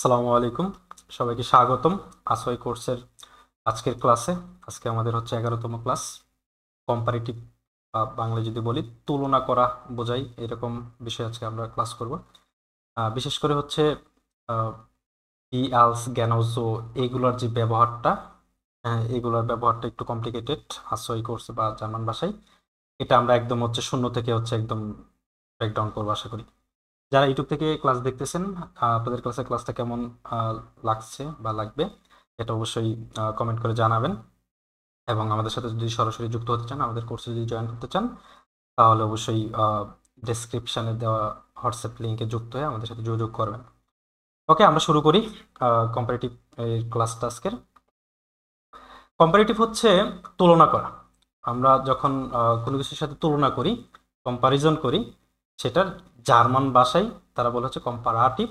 আসসালামু আলাইকুম, সবাইকে স্বাগতম আসোয়াই কোর্সের আজকের ক্লাসে। আজকে আমাদের হচ্ছে 11তম ক্লাস। কম্পারেটিভ বাংলায় যদি বলি তুলনা করা বোঝাই এরকম বিষয় আজকে আমরা ক্লাস করব। বিশেষ করে হচ্ছে বি আলস জ্ঞানজ এইগুলোর যে ব্যবহারটা, এইগুলোর ব্যবহারটা একটু কমপ্লিকেটেড আসোয়াই কোর্সে বা জার্মান ভাষায়। এটা আমরা একদম হচ্ছে শূন্য থেকে হচ্ছে একদম ব্রেকডাউন করবো আশা করি। যারা ইউটিউব থেকে ক্লাস দেখতেছেন, আপনাদের ক্লাসটা কেমন লাগছে বা লাগবে এটা অবশ্যই কমেন্ট করে জানাবেন। এবং আমাদের সাথে যদি সরাসরি যুক্ত হতে চান, আমাদের কোর্সে যদি জয়েন করতে চান, তাহলে অবশ্যই ডেসক্রিপশনে দেওয়া হোয়াটসঅ্যাপ লিঙ্কে যুক্ত হয়ে আমাদের সাথে যোগাযোগ করবেন। ওকে, আমরা শুরু করি কম্পারেটিভ ক্লাসটা আজকের। কম্পারেটিভ হচ্ছে তুলনা করা। আমরা যখন কোনো কিছুর সাথে তুলনা করি, কম্পারিজন করি, সেটার জার্মান ভাষায় তারা বলে হচ্ছে কম্পারাটিভ।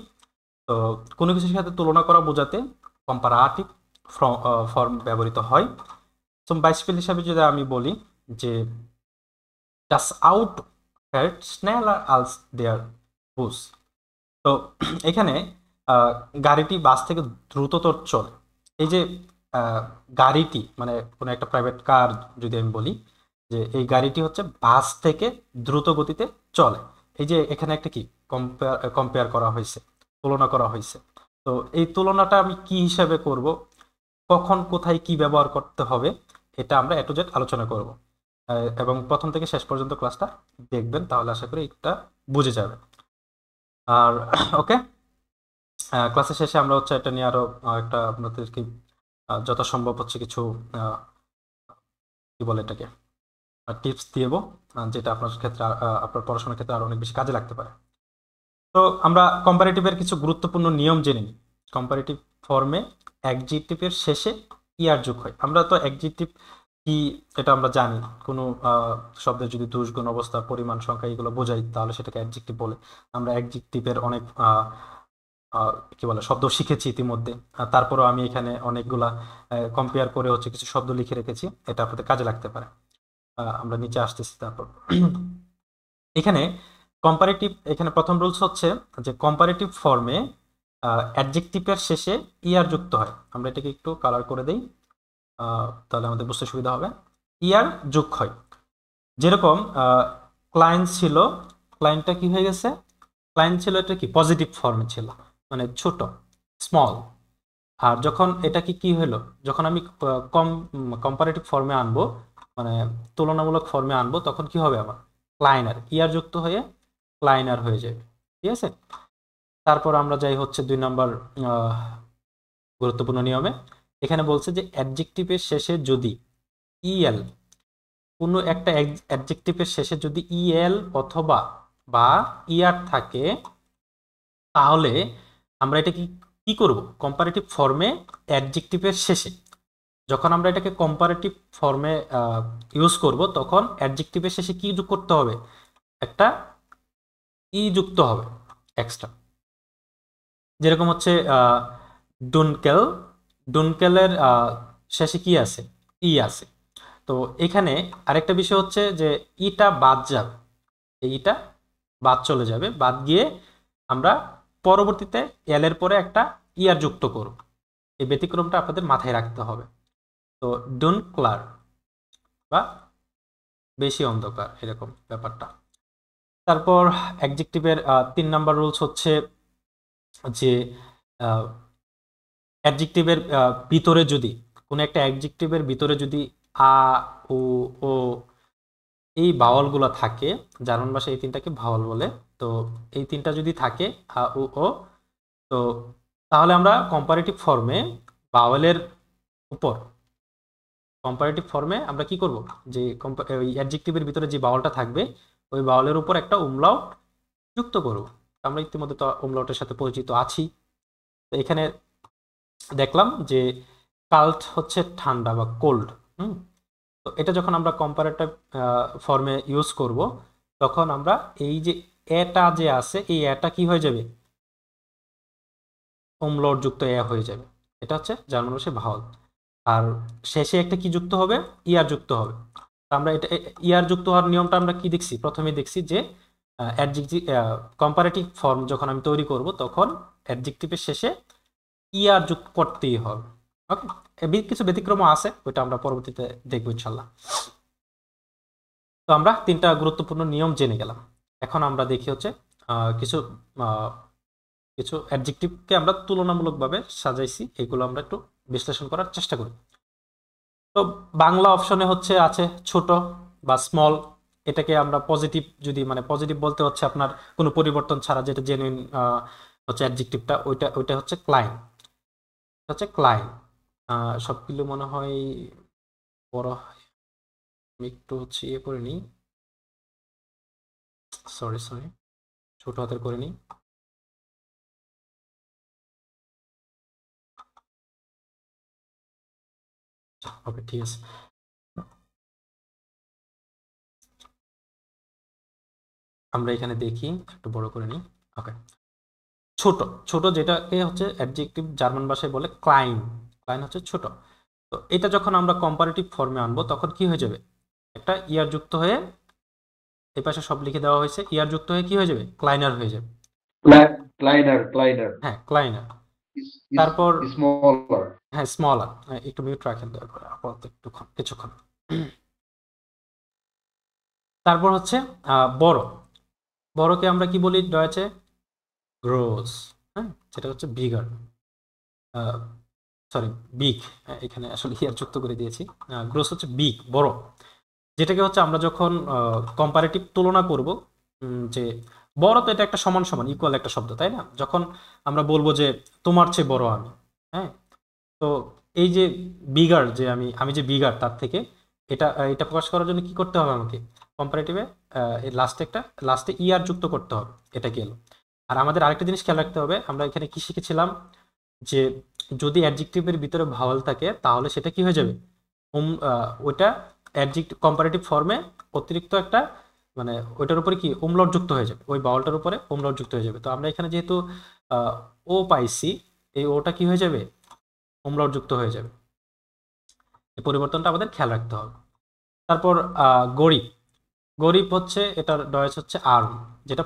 তো কোনো কিছুর সাথে তুলনা করা বোঝাতে কম্পারাটিভ ফর্ম ব্যবহৃত হয়। তো বাইসপেল হিসাবে যদি আমি বলি যে ডাস আউট ফ্যাট স্নেলার আলস দেয়ার বুস। তো এখানে গাড়িটি বাস থেকে দ্রুততর চলে। এই যে গাড়িটি মানে কোনো একটা প্রাইভেট কার যদি আমি বলি যে এই গাড়িটি হচ্ছে বাস থেকে দ্রুত গতিতে চলে। এই যে এখানে একটা কি কম্পেয়ার করা হয়েছে, তুলনা করা হয়েছে। তো এই তুলনাটা আমি কি হিসাবে করব, কখন কোথায় কি ব্যবহার করতে হবে, এটা আমরা এ টু জেড আলোচনা করব। এবং প্রথম থেকে শেষ পর্যন্ত ক্লাসটা দেখবেন, তাহলে আশা করি এটা বুঝে যাবে। আর ওকে, ক্লাসের শেষে আমরা হচ্ছে এটা নিয়ে আরো একটা আপনাদেরকে যথাসম্ভব হচ্ছে কিছু কি বলে এটাকে টিপস দিয়েবো, যেটা আপনার ক্ষেত্রে আপনার পড়াশোনার ক্ষেত্রে আরো অনেক বেশি কাজে লাগতে পারে। তো আমরা কম্পারেটিভের কিছু গুরুত্বপূর্ণ নিয়ম জেনে নিই। কম্পারেটিভ ফর্মে অ্যাডজেক্টিভের শেষে ইয়ার যোগ হয়। আমরা তো অ্যাডজেক্টিভ কি এটা আমরা জানি। কোনো শব্দের যদি দোষ, গুণ, অবস্থা, পরিমাণ, সংখ্যা এগুলো বোঝাই, তাহলে সেটাকে অ্যাডজেক্টিভ বলে। আমরা অ্যাডজেক্টিভের অনেক কি বলে শব্দ শিখেছি ইতিমধ্যে। তারপরেও আমি এখানে অনেকগুলা কম্পেয়ার করে হচ্ছে কিছু শব্দ লিখে রেখেছি, এটা আপনাদের কাজে লাগতে পারে। আমরা নিচে আসতেছি। তারপর এখানে কম্পারেটিভ, এখানে প্রথম রুলস হচ্ছে যে কম্পারেটিভ ফর্মে অ্যাডজেক্টিভের শেষে ইয়ার যুক্ত হয়। আমরা এটাকে একটু কালার করে দেই, তাহলে আমাদের বুঝতে সুবিধা হবে। ইয়ার যোগ হয়। যেরকম ক্লায়েন্ট ছিল, ক্লায়েন্টটা কি হয়ে গেছে, ক্লায়েন্ট ছিল এটা কি পজিটিভ ফর্মে ছিল, মানে ছোট, স্মল। আর যখন এটা কি কি হলো, যখন আমি কম্পারেটিভ ফর্মে আনবো, মানে তুলনামূলক ফর্মে আনবো, তখন কি হবে আমার ক্লাইনার, ইয়ার যুক্ত হয়ে ক্লাইনার হয়ে যাবে। ঠিক আছে। তারপর আমরা যাই হচ্ছে 2 নম্বর গুরুত্বপূর্ণ নিয়মে। এখানে বলছে যে অ্যাডজেক্টিভের শেষে যদি ইএল, কোনো একটা অ্যাডজেক্টিভের শেষে যদি ইএল অথবা বা ইয়ার থাকে, তাহলে আমরা এটা কি কি করব, কম্পারেটিভ ফর্মে অ্যাডজেক্টিভের শেষে যখন আমরা এটাকে কম্পারেটিভ ফর্মে ইউজ করব, তখন অ্যাডজেক্টিভের শেষে কি যোগ করতে হবে, একটা ই যুক্ত হবে এক্সট্রা। যেরকম হচ্ছে ডুনকেল, ডুনকেলের শেষে কি আছে, ই আছে। তো এখানে আরেকটা বিষয় হচ্ছে যে ইটা বাদ যাবে, এইটা বাদ চলে যাবে, বাদ গিয়ে আমরা পরবর্তীতে এল এর পরে একটা ইয়ার যুক্ত করব। এই ব্যতিক্রমটা আপনাদের মাথায় রাখতে হবে। তো ডুন ক্লার বা বেশি অন্ধকার, এরকম ব্যাপারটা। তারপর অ্যাডজেক্টিভের 3 নম্বর রুলস হচ্ছে যে অ্যাডজেক্টিভের ভিতরে যদি, কোনো একটা অ্যাডজেক্টিভের ভিতরে যদি আ, ও, ও এই ভাওয়ালগুলো থাকে, জার্মান ভাষায় এই তিনটাকে ভাওয়াল বলে। তো এই তিনটা যদি থাকে আ, ও, তো তাহলে আমরা কম্পারেটিভ ফর্মে ভাওয়ালের উপর, কম্পারেটিভ ফর্মে আমরা কি করব, যে ওই অ্যাডজেক্টিভের ভিতরে যে ভাওয়ালটা থাকবে, ওই ভাওয়ালের উপর একটা উমলাউট যুক্ত করব। আমরা ইতিমধ্যে তো উমলাউটের সাথে পরিচিত আছি। তো এখানে দেখলাম যে কাল্ট হচ্ছে ঠান্ডা বা কোল্ড। হুম। তো এটা যখন আমরা কম্পারেটিভ ফর্মে ইউজ করব, তখন আমরা এই যে এটা যে আছে, এই এটা কি হয়ে যাবে, উমলাউট যুক্ত এ হয়ে যাবে। এটা হচ্ছে জার্মান ভাষায় ভাওয়াল। আর শেষে একটা কি যুক্ত হবে, ইয়ার যুক্ত হবে। তো আমরা এটা ইয়ার যুক্ত হওয়ার নিয়মটা আমরা কি দেখছি, প্রথমে দেখছি যে অ্যাডজেক্টিভ কম্পারেটিভ ফর্ম যখন আমি তৈরি করব, তখন অ্যাডজেক্টিভের শেষে ইয়ার যুক্ত করতেই হবে। ওকে, কিছু ব্যতিক্রম আছে, ওইটা আমরা পরবর্তীতে দেখবো ইনশাল্লাহ। তো আমরা তিনটা গুরুত্বপূর্ণ নিয়ম জেনে গেলাম। এখন আমরা দেখি হচ্ছে কিছু কিছু অ্যাডজেক্টিভকে আমরা তুলনামূলকভাবে সাজাইছি, এগুলো আমরা একটু বিশ্লেষণ করার চেষ্টা করি। তো বাংলা অপশনে হচ্ছে আছে ছোট বা স্মল। এটাকে আমরা পজিটিভ, যদি মানে পজিটিভ বলতে হচ্ছে আপনার কোনো পরিবর্তন ছাড়া, যেটা জেনুইন হচ্ছে অ্যাডজেক্টিভটা, ওইটা ওইটা হচ্ছে ক্লাইন, হচ্ছে ক্লাইন। সবগুলো মনে হয় বড় হয়। আমি একটু হচ্ছে ইয়ে করে নিই, সরি সরি, ছোট হাতের করে নিই। ওকে, ঠিক আছে। আমরা এখানে দেখি, একটু বড় করে নিই। ওকে, ছোট। ছোট যেটাকে হচ্ছে অ্যাডজেক্টিভ জার্মান ভাষায় বলে ক্লাইন। ক্লাইন হচ্ছে ছোট। তো এটা যখন আমরা কম্পারেটিভ ফর্মে আনবো তখন কি হয়ে যাবে, একটা ইয়ার যুক্ত হয়ে, এই পাশে সব লিখে দেওয়া হয়েছে, ইয়ার যুক্ত হয়ে কি হয়ে যাবে, ক্লাইনার হয়ে যাবে। Kleiner. হ্যাঁ, ক্লাইনার। Is তারপর smaller. হ্যাঁ, স্মলার। একটু মিউট রাখেন দয়া করে আপাতত কিছুক্ষণ। তারপর হচ্ছে বড়। বড়কে আমরা কি বলি ডয়েচে, গ্রোস। হ্যাঁ, সেটা হচ্ছে বিগার, সরি বিগ। এখানে আসলে ইয়ার যুক্ত করে দিয়েছি। গ্রোস হচ্ছে বিগ, বড়। যেটাকে হচ্ছে আমরা যখন কম্পারেটিভ তুলনা করব, যে বড়, তো এটা একটা সমান সমান ইকুয়াল একটা শব্দ, তাই না? যখন আমরা বলবো যে তোমার চেয়ে বড় আমি, হ্যাঁ, তো এই যে বিগার, যে আমি আমি যে বিগার তার থেকে, এটা এটা প্রকাশ করার জন্য কি করতে হবে আমাকে, কম্পারেটিভে লাস্টে ইয়ার যুক্ত করতে হবে। এটা গেল। আর আমাদের আরেকটা জিনিস খেয়াল রাখতে হবে, আমরা এখানে কি শিখেছিলাম, যে যদি অ্যাডজেক্টিভের ভিতরে ভাওয়াল থাকে তাহলে সেটা কি হয়ে যাবে, ওইটা অ্যাডজেক্টিভ কম্পারেটিভ ফর্মে অতিরিক্ত একটা, মানে ওইটার উপরে কি উমলট যুক্ত হয়ে যাবে, ওই বাউলটার উপরে উমলট যুক্ত হয়ে যাবে। তো আমরা এখানে যেহেতু ও পাইছি, এই ওটা কি হয়ে যাবে, উমলট যুক্ত হয়ে যাবে। এই পরিবর্তনটা আমাদের খেয়াল রাখতে হবে। তারপর গরিব। গরিব হচ্ছে, এটার ডয়েস হচ্ছে আর্ম, যেটা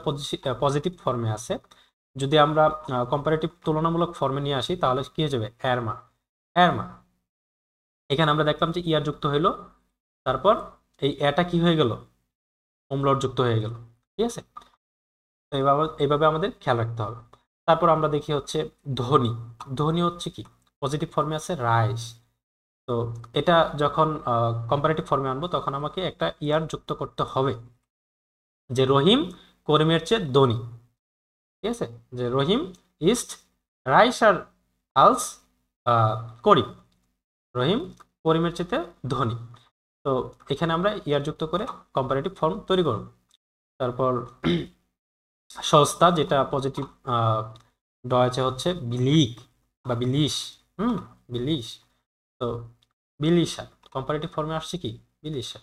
পজিটিভ ফর্মে আছে। যদি আমরা কম্পারেটিভ তুলনামূলক ফর্মে নিয়ে আসি তাহলে কি হয়ে যাবে, এরমা। এরমা, এখানে আমরা দেখলাম যে ইয়ার যুক্ত হইলো, তারপর এই এটা কি হয়ে গেল, উমলট যুক্ত হয়ে গেল। ঠিক আছে, এইভাবে এইভাবে আমাদের খেয়াল রাখতে হবে। তারপর আমরা দেখি হচ্ছে ধ্বনি। ধ্বনি হচ্ছে কি, পজিটিভ ফর্মে আছে রাইস। তো এটা যখন কম্পারেটিভ ফর্মে আনবো তখন আমাকে একটা ইয়ার যুক্ত করতে হবে, যে রহিম করিমের চেয়ে ধনী। ঠিক আছে, যে রহিম ইস্ট রাইসার আলস করিম, রহিম করিমের চেয়ে ধনী। তো এখানে আমরা ইয়ার যুক্ত করে কম্পারেটিভ ফর্ম তৈরি করব। তারপর সস্তা, যেটা পজিটিভ ডয়েচে হচ্ছে বিলিক বা বিলিশ। বিলিশ। তো বিলিশা কম্পারেটিভ ফর্মে আসছে কি, বিলিশা।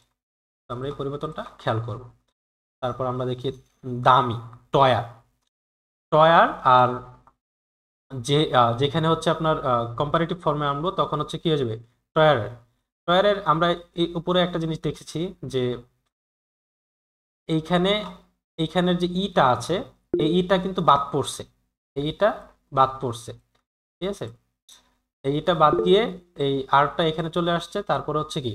তো আমরা এই পরিবর্তনটা খেয়াল করব। তারপর আমরা দেখি দামি, টয়ার। টয়ার, আর যেখানে হচ্ছে আপনার কম্পারেটিভ ফর্মে আনবো তখন হচ্ছে কি হয়ে যাবে, টয়ারের। টয়ারের আমরা এই উপরে একটা জিনিস দেখেছি, যে এইখানে এইখানের যে ইটা আছে, এই ইটা কিন্তু বাদ পড়ছে, এই ইটা বাদ পড়ছে। ঠিক আছে, এই ইটা বাদ গিয়ে এই আরটা এখানে চলে আসছে, তারপরে হচ্ছে কি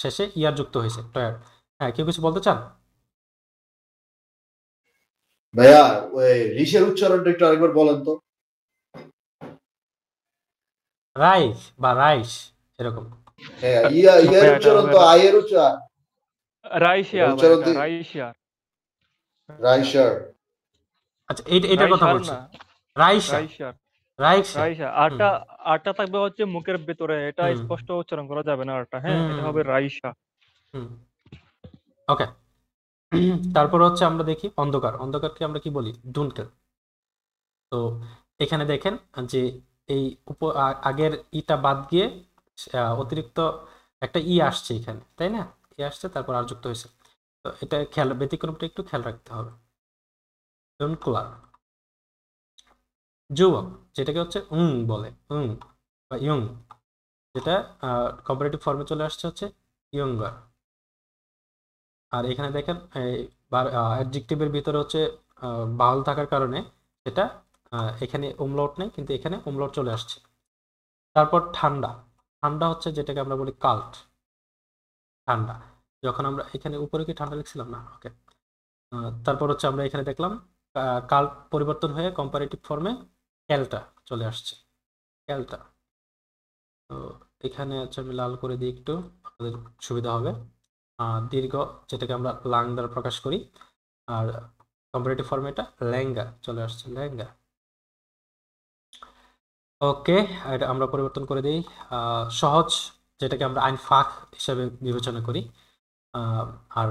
শেষে ইয়ার যুক্ত হয়েছে, টয়ার। হ্যাঁ, কেউ কিছু বলতে চান? ভাইয়া, ওই ঋষের উচ্চারণটা একটু আরেকবার বলেন তো। রাইস বা রাইস, এরকম। হ্যাঁ, ইয়ের ভাইয়া এটা উচ্চারণ হবে তো আয়ের উচ্চারণ, এটা রাইসিয়া ভাই, উচ্চারণ এটা রাইসিয়া। রাইসার। আচ্ছা, এটার কথা রাইসার বলছি, না, রাইসা। রাইসার। রাইসা। রাইসা হুম আরটা, আরটা থাকবে হচ্ছে মুখের ভেতরে, এটা হুম স্পষ্ট উচ্চারণ করা যাবে না আরটা। হ্যাঁ, এটা হুম হবে রাইসা। হুম। ওকে। তারপর হচ্ছে আমরা দেখি অন্ধকার। অন্ধকারকে আমরা কি বলি, ডুনকেল। তো এখানে দেখেন যে এই আগের ইটা বাদ গিয়ে অতিরিক্ত একটা ই আসছে এখানে, তাই না? ই আসছে, তারপর আর যুক্ত হয়েছে। তো এটা খেয়াল, ব্যতিক্রমটা একটু খেয়াল রাখতে হবে। ডুনকুলার, যুবক, যেটাকে হচ্ছে বলে, বা ইয়ং, যেটা কম্পারেটিভ ফর্মে চলে আসছে হচ্ছে ইয়ঙ্গার। আর এখানে দেখেন অ্যাডজেক্টিভের ভিতরে হচ্ছে বাউল থাকার কারণে এটা এখানে উমলাউট নেই, কিন্তু এখানে উমলাউট চলে আসছে। তারপর ঠান্ডা, ঠান্ডা হচ্ছে যেটাকে আমরা বলি কাল্ট, ঠান্ডা। যখন আমরা এখানে উপরে কি ঠান্ডা লিখছিলাম না, ওকে। তারপর হচ্ছে আমরা এখানে দেখলাম কাল্ট পরিবর্তন হয়ে কম্পারেটিভ ফর্মে ক্যালটা চলে আসছে, ক্যালটা। তো এখানে হচ্ছে আমি লাল করে দিই একটু, আমাদের সুবিধা হবে। দীর্ঘ যেটাকে আমরা লাং দ্বারা প্রকাশ করি, আর কম্পারেটিভ ফর্মে এটা ল্যাঙ্গা চলে আসছে, ল্যাঙ্গা। ওকে, এটা আমরা পরিবর্তন করে দিই সহজ, যেটাকে আমরা আইনফাখ হিসাবে বিবেচনা করি, আর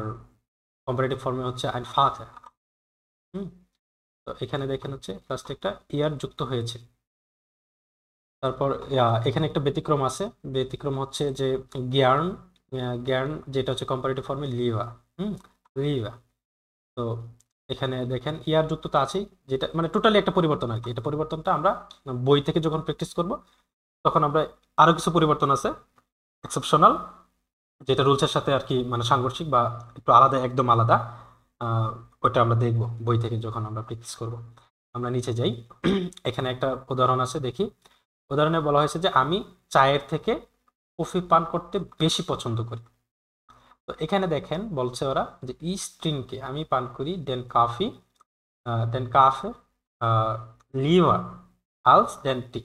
কম্পারেটিভ ফর্মে হচ্ছে আইনফাখ। তো এখানে দেখেন হচ্ছে ফার্স্ট একটা ইয়ার যুক্ত হয়েছে। তারপর এখানে একটা ব্যতিক্রম আছে, ব্যতিক্রম হচ্ছে যে জ্ঞান, জ্ঞান যেটা হচ্ছে কম্পারেটিভ ফর্মে লিভা, লিভা। তো এখানে দেখেন ইয়ার যুক্ততা আছে, যেটা মানে টোটালি একটা পরিবর্তন আর কি। এটা পরিবর্তনটা আমরা বই থেকে যখন প্র্যাকটিস করব তখন আমরা আরো কিছু পরিবর্তন আছে এক্সেপশনাল, যেটা রুলসের সাথে আর কি মানে সাংঘর্ষিক বা একটু আলাদা, একদম আলাদা। ওটা আমরা দেখব বই থেকে যখন আমরা প্র্যাকটিস করব। আমরা নিচে যাই, এখানে একটা উদাহরণ আছে দেখি। উদাহরণে বলা হয়েছে যে আমি চায়ের থেকে কফি পান করতে বেশি পছন্দ করি। তো এখানে দেখেন বলছে ওরা যে স্ট্রিংকে আমি পান করি দেন কাফে লিভার আলস দেন টি।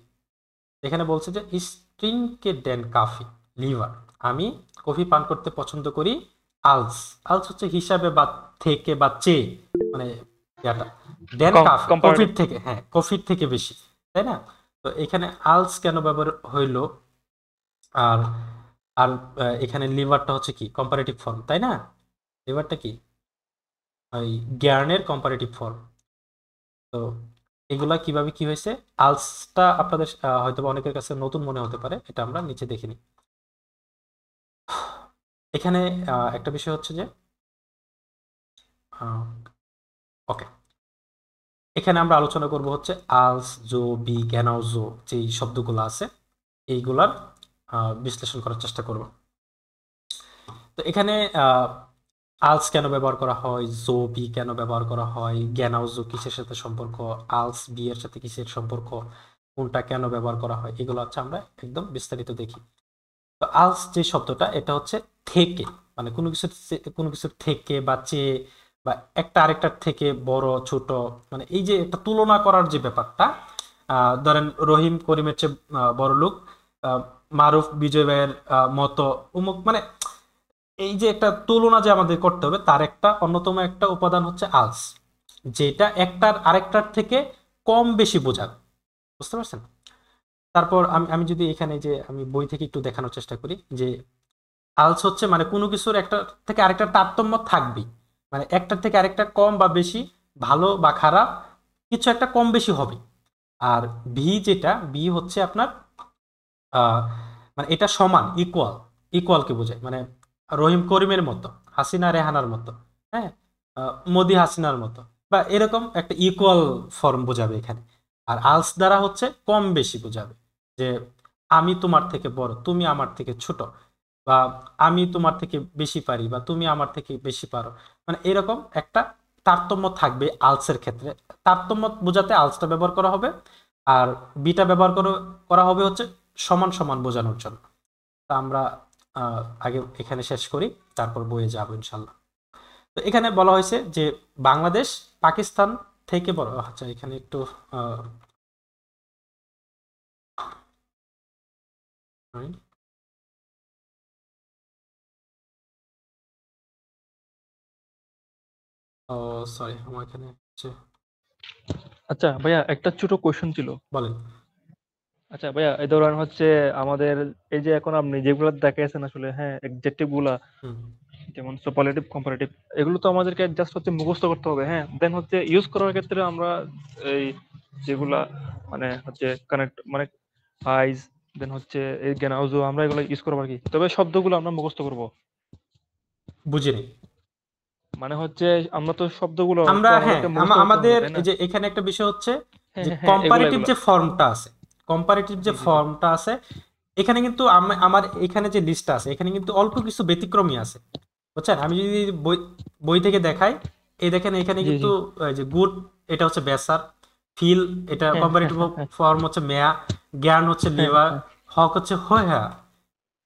এখানে বলছে যে স্ট্রিংকে দেন কাফি লিভার, আমি কফি পান করতে পছন্দ করি আলস, আলস হচ্ছে হিসাবে বা থেকে বা চেয়ে, মানে ইয়াটা, দেন কাফি কফির কম্পারেটিভ। থেকে, হ্যাঁ কফির থেকে বেশি, তাই না? তো এখানে আলস কেন ব্যবহার হইলো, আর আর এখানে লিভারটা হচ্ছে কি কম্পারেটিভ ফর্ম, তাই না? লিভারটা কি ওই জ্ঞানের কম্পারেটিভ ফর্ম। তো এগুলা কিভাবে কি হয়েছে, আলসটা আপনাদের হয়তো বা অনেকের কাছে নতুন মনে হতে পারে, এটা আমরা নিচে দেখে নিই। এখানে একটা বিষয় হচ্ছে যে ওকে, এখানে আমরা আলোচনা করব হচ্ছে আলস, জো, বি, জ্ঞানাও, জো, যেই শব্দগুলো আছে এইগুলার বিশ্লেষণ করার চেষ্টা করব। তো এখানে আলস কেন ব্যবহার করা হয়, জো বি কেন ব্যবহার করা হয়, জ্ঞানাও জো কিসের সাথে সম্পর্ক, আলস বি এর সাথে কিসের সম্পর্ক, কোনটা কেন ব্যবহার করা হয়, এগুলো হচ্ছে আমরা একদম বিস্তারিত দেখি। তো আলস যে শব্দটা, এটা হচ্ছে থেকে, মানে কোনো কিছুর থেকে বা চেয়ে বা একটা আরেকটার থেকে বড় ছোট, মানে এই যে একটা তুলনা করার যে ব্যাপারটা, ধরেন রহিম করিমের চেয়ে বড় লোক, মারুফ বিজয় ভাইয়ের মতো উমুক, মানে এই যে একটা তুলনা যে আমাদের করতে হবে, তার একটা অন্যতম একটা উপাদান হচ্ছে আলস, যেটা একটার আরেকটার থেকে কম বেশি বোঝাবে, বুঝতে পারছেন? তারপর আমি আমি যদি এখানে যে আমি বই থেকে একটু দেখানোর চেষ্টা করি যে আলস হচ্ছে মানে কোনো কিছুর একটা থেকে আরেকটা তারতম্য থাকবেই, মানে একটার থেকে আরেকটা কম বা বেশি, ভালো বা খারাপ কিছু একটা কম বেশি হবে। আর ভি যেটা, বি হচ্ছে আপনার মানে এটা সমান, ইকুয়াল, ইকুয়ালকে বোঝায়, মানে রহিম করিমের মতো, হাসিনা রেহানার মতো, হ্যাঁ, মোদি হাসিনার মতো, বা এরকম একটা ইকুয়াল ফর্ম বোঝাবে এখানে। আর আলস দ্বারা হচ্ছে কম বেশি বোঝাবে, যে আমি তোমার থেকে বড়, তুমি আমার থেকে ছোট, বা আমি তোমার থেকে বেশি পারি বা তুমি আমার থেকে বেশি পারো, মানে এরকম একটা তারতম্য থাকবে আলসের ক্ষেত্রে। তারতম্য বোঝাতে আলসটা ব্যবহার করা হবে, আর বিটা ব্যবহার করা হবে হচ্ছে সমান সমান বোঝানোর জন্য। তা আমরা আগে এখানে শেষ করি, তারপর বইয়ে যাবো ইনশাল্লাহ। তো এখানে বলা হয়েছে যে বাংলাদেশ পাকিস্তান থেকে বড়, আচ্ছা এখানে একটু ও সরি, আমার এখানে হচ্ছে, আচ্ছা ভাইয়া, একটা ছোট কোয়েশ্চেন ছিল। বলেন। আচ্ছা ভাইয়া, এই ধরেন হচ্ছে আমাদের এই যে এখন আপনি যেগুলো দেখাইছেন আসলে, হ্যাঁ, এক্সজেক্টিভ গুলা, হুম, যেমন সুপারলেটিভ, কম্পারেটিভ, এগুলো তো আমাদেরকে জাস্ট হচ্ছে মুখস্থ করতে হবে, হ্যাঁ। দেন হচ্ছে ইউজ করার ক্ষেত্রে আমরা এই যেগুলা মানে হচ্ছে কানেক্ট, মানে আইজ, দেন হচ্ছে এই জ্ঞানাউজু, আমরা এগুলো ইউজ করবো আর কি। তবে শব্দগুলো আমরা মুখস্থ করব, বুঝিনি। মানে হচ্ছে আমরা তো শব্দগুলো তো আমরা হ্যাঁ, আমাদেরকে মুখস্থ করতে হবে, আমাদের তাই না? এই যে এখানে একটা বিষয় হচ্ছে হ্যাঁ যে হ্যাঁ হ্যাঁ, এগুলা কম্পারেটিভ এগুলা। যে ফর্মটা আছে, কম্পারেটিভ যে জি জি জি। ফর্মটা আছে, এখানে কিন্তু আমার এখানে যে লিস্টটা আছে, এখানে কিন্তু অল্প কিছু ব্যতিক্রমী আছে, বুঝছেন? আমি যদি বই বই থেকে দেখাই, এই দেখেন এখানে জি জি। কিন্তু এই যে গুড, এটা হচ্ছে বেসার, ফিল, এটা হ্যাঁ হ্যাঁ কম্পারেটিভ হ্যাঁ হ্যাঁ ফর্ম হচ্ছে মেয়া, জ্ঞান হচ্ছে হ্যাঁ লিভার, হ্যাঁ হক হচ্ছে হ্যাঁ,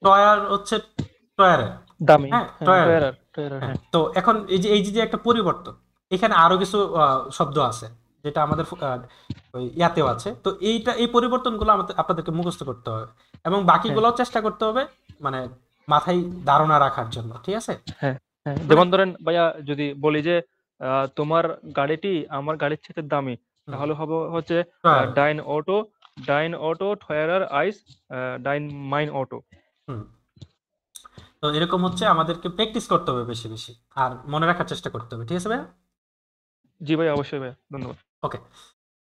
টয়ার হচ্ছে টয়ারে, দামি, হ্যাঁ হ্যাঁ, টয়ারে। টয়ারার, হ্যাঁ, হ্যাঁ। তো এখন এই যে একটা পরিবর্তন, এখানে আরো কিছু শব্দ আছে যেটা আমাদের ওই ইয়াতেও আছে। তো এই পরিবর্তনগুলো আমাদের আপনাদেরকে মুখস্থ করতে হবে এবং হ্যাঁ, বাকিগুলোও চেষ্টা করতে হবে মানে মাথায় ধারণা রাখার জন্য, ঠিক আছে? হ্যাঁ, হ্যাঁ। মানে যেমন ধরেন ভাইয়া, যদি বলি যে তোমার গাড়িটি আমার গাড়ির চাইতে দামি, হুম, তাহলে হচ্ছে টয়ার, ডাইন অটো, টয়ারার আইস, ডাইন মাইন অটো। হুম। তো এরকম হচ্ছে আমাদেরকে প্র্যাকটিস করতে হবে বেশি বেশি, আর মনে রাখার চেষ্টা করতে হবে, ঠিক আছে ভাই? জি ভাই, অবশ্যই ভাইয়া, ধন্যবাদ। ওকে।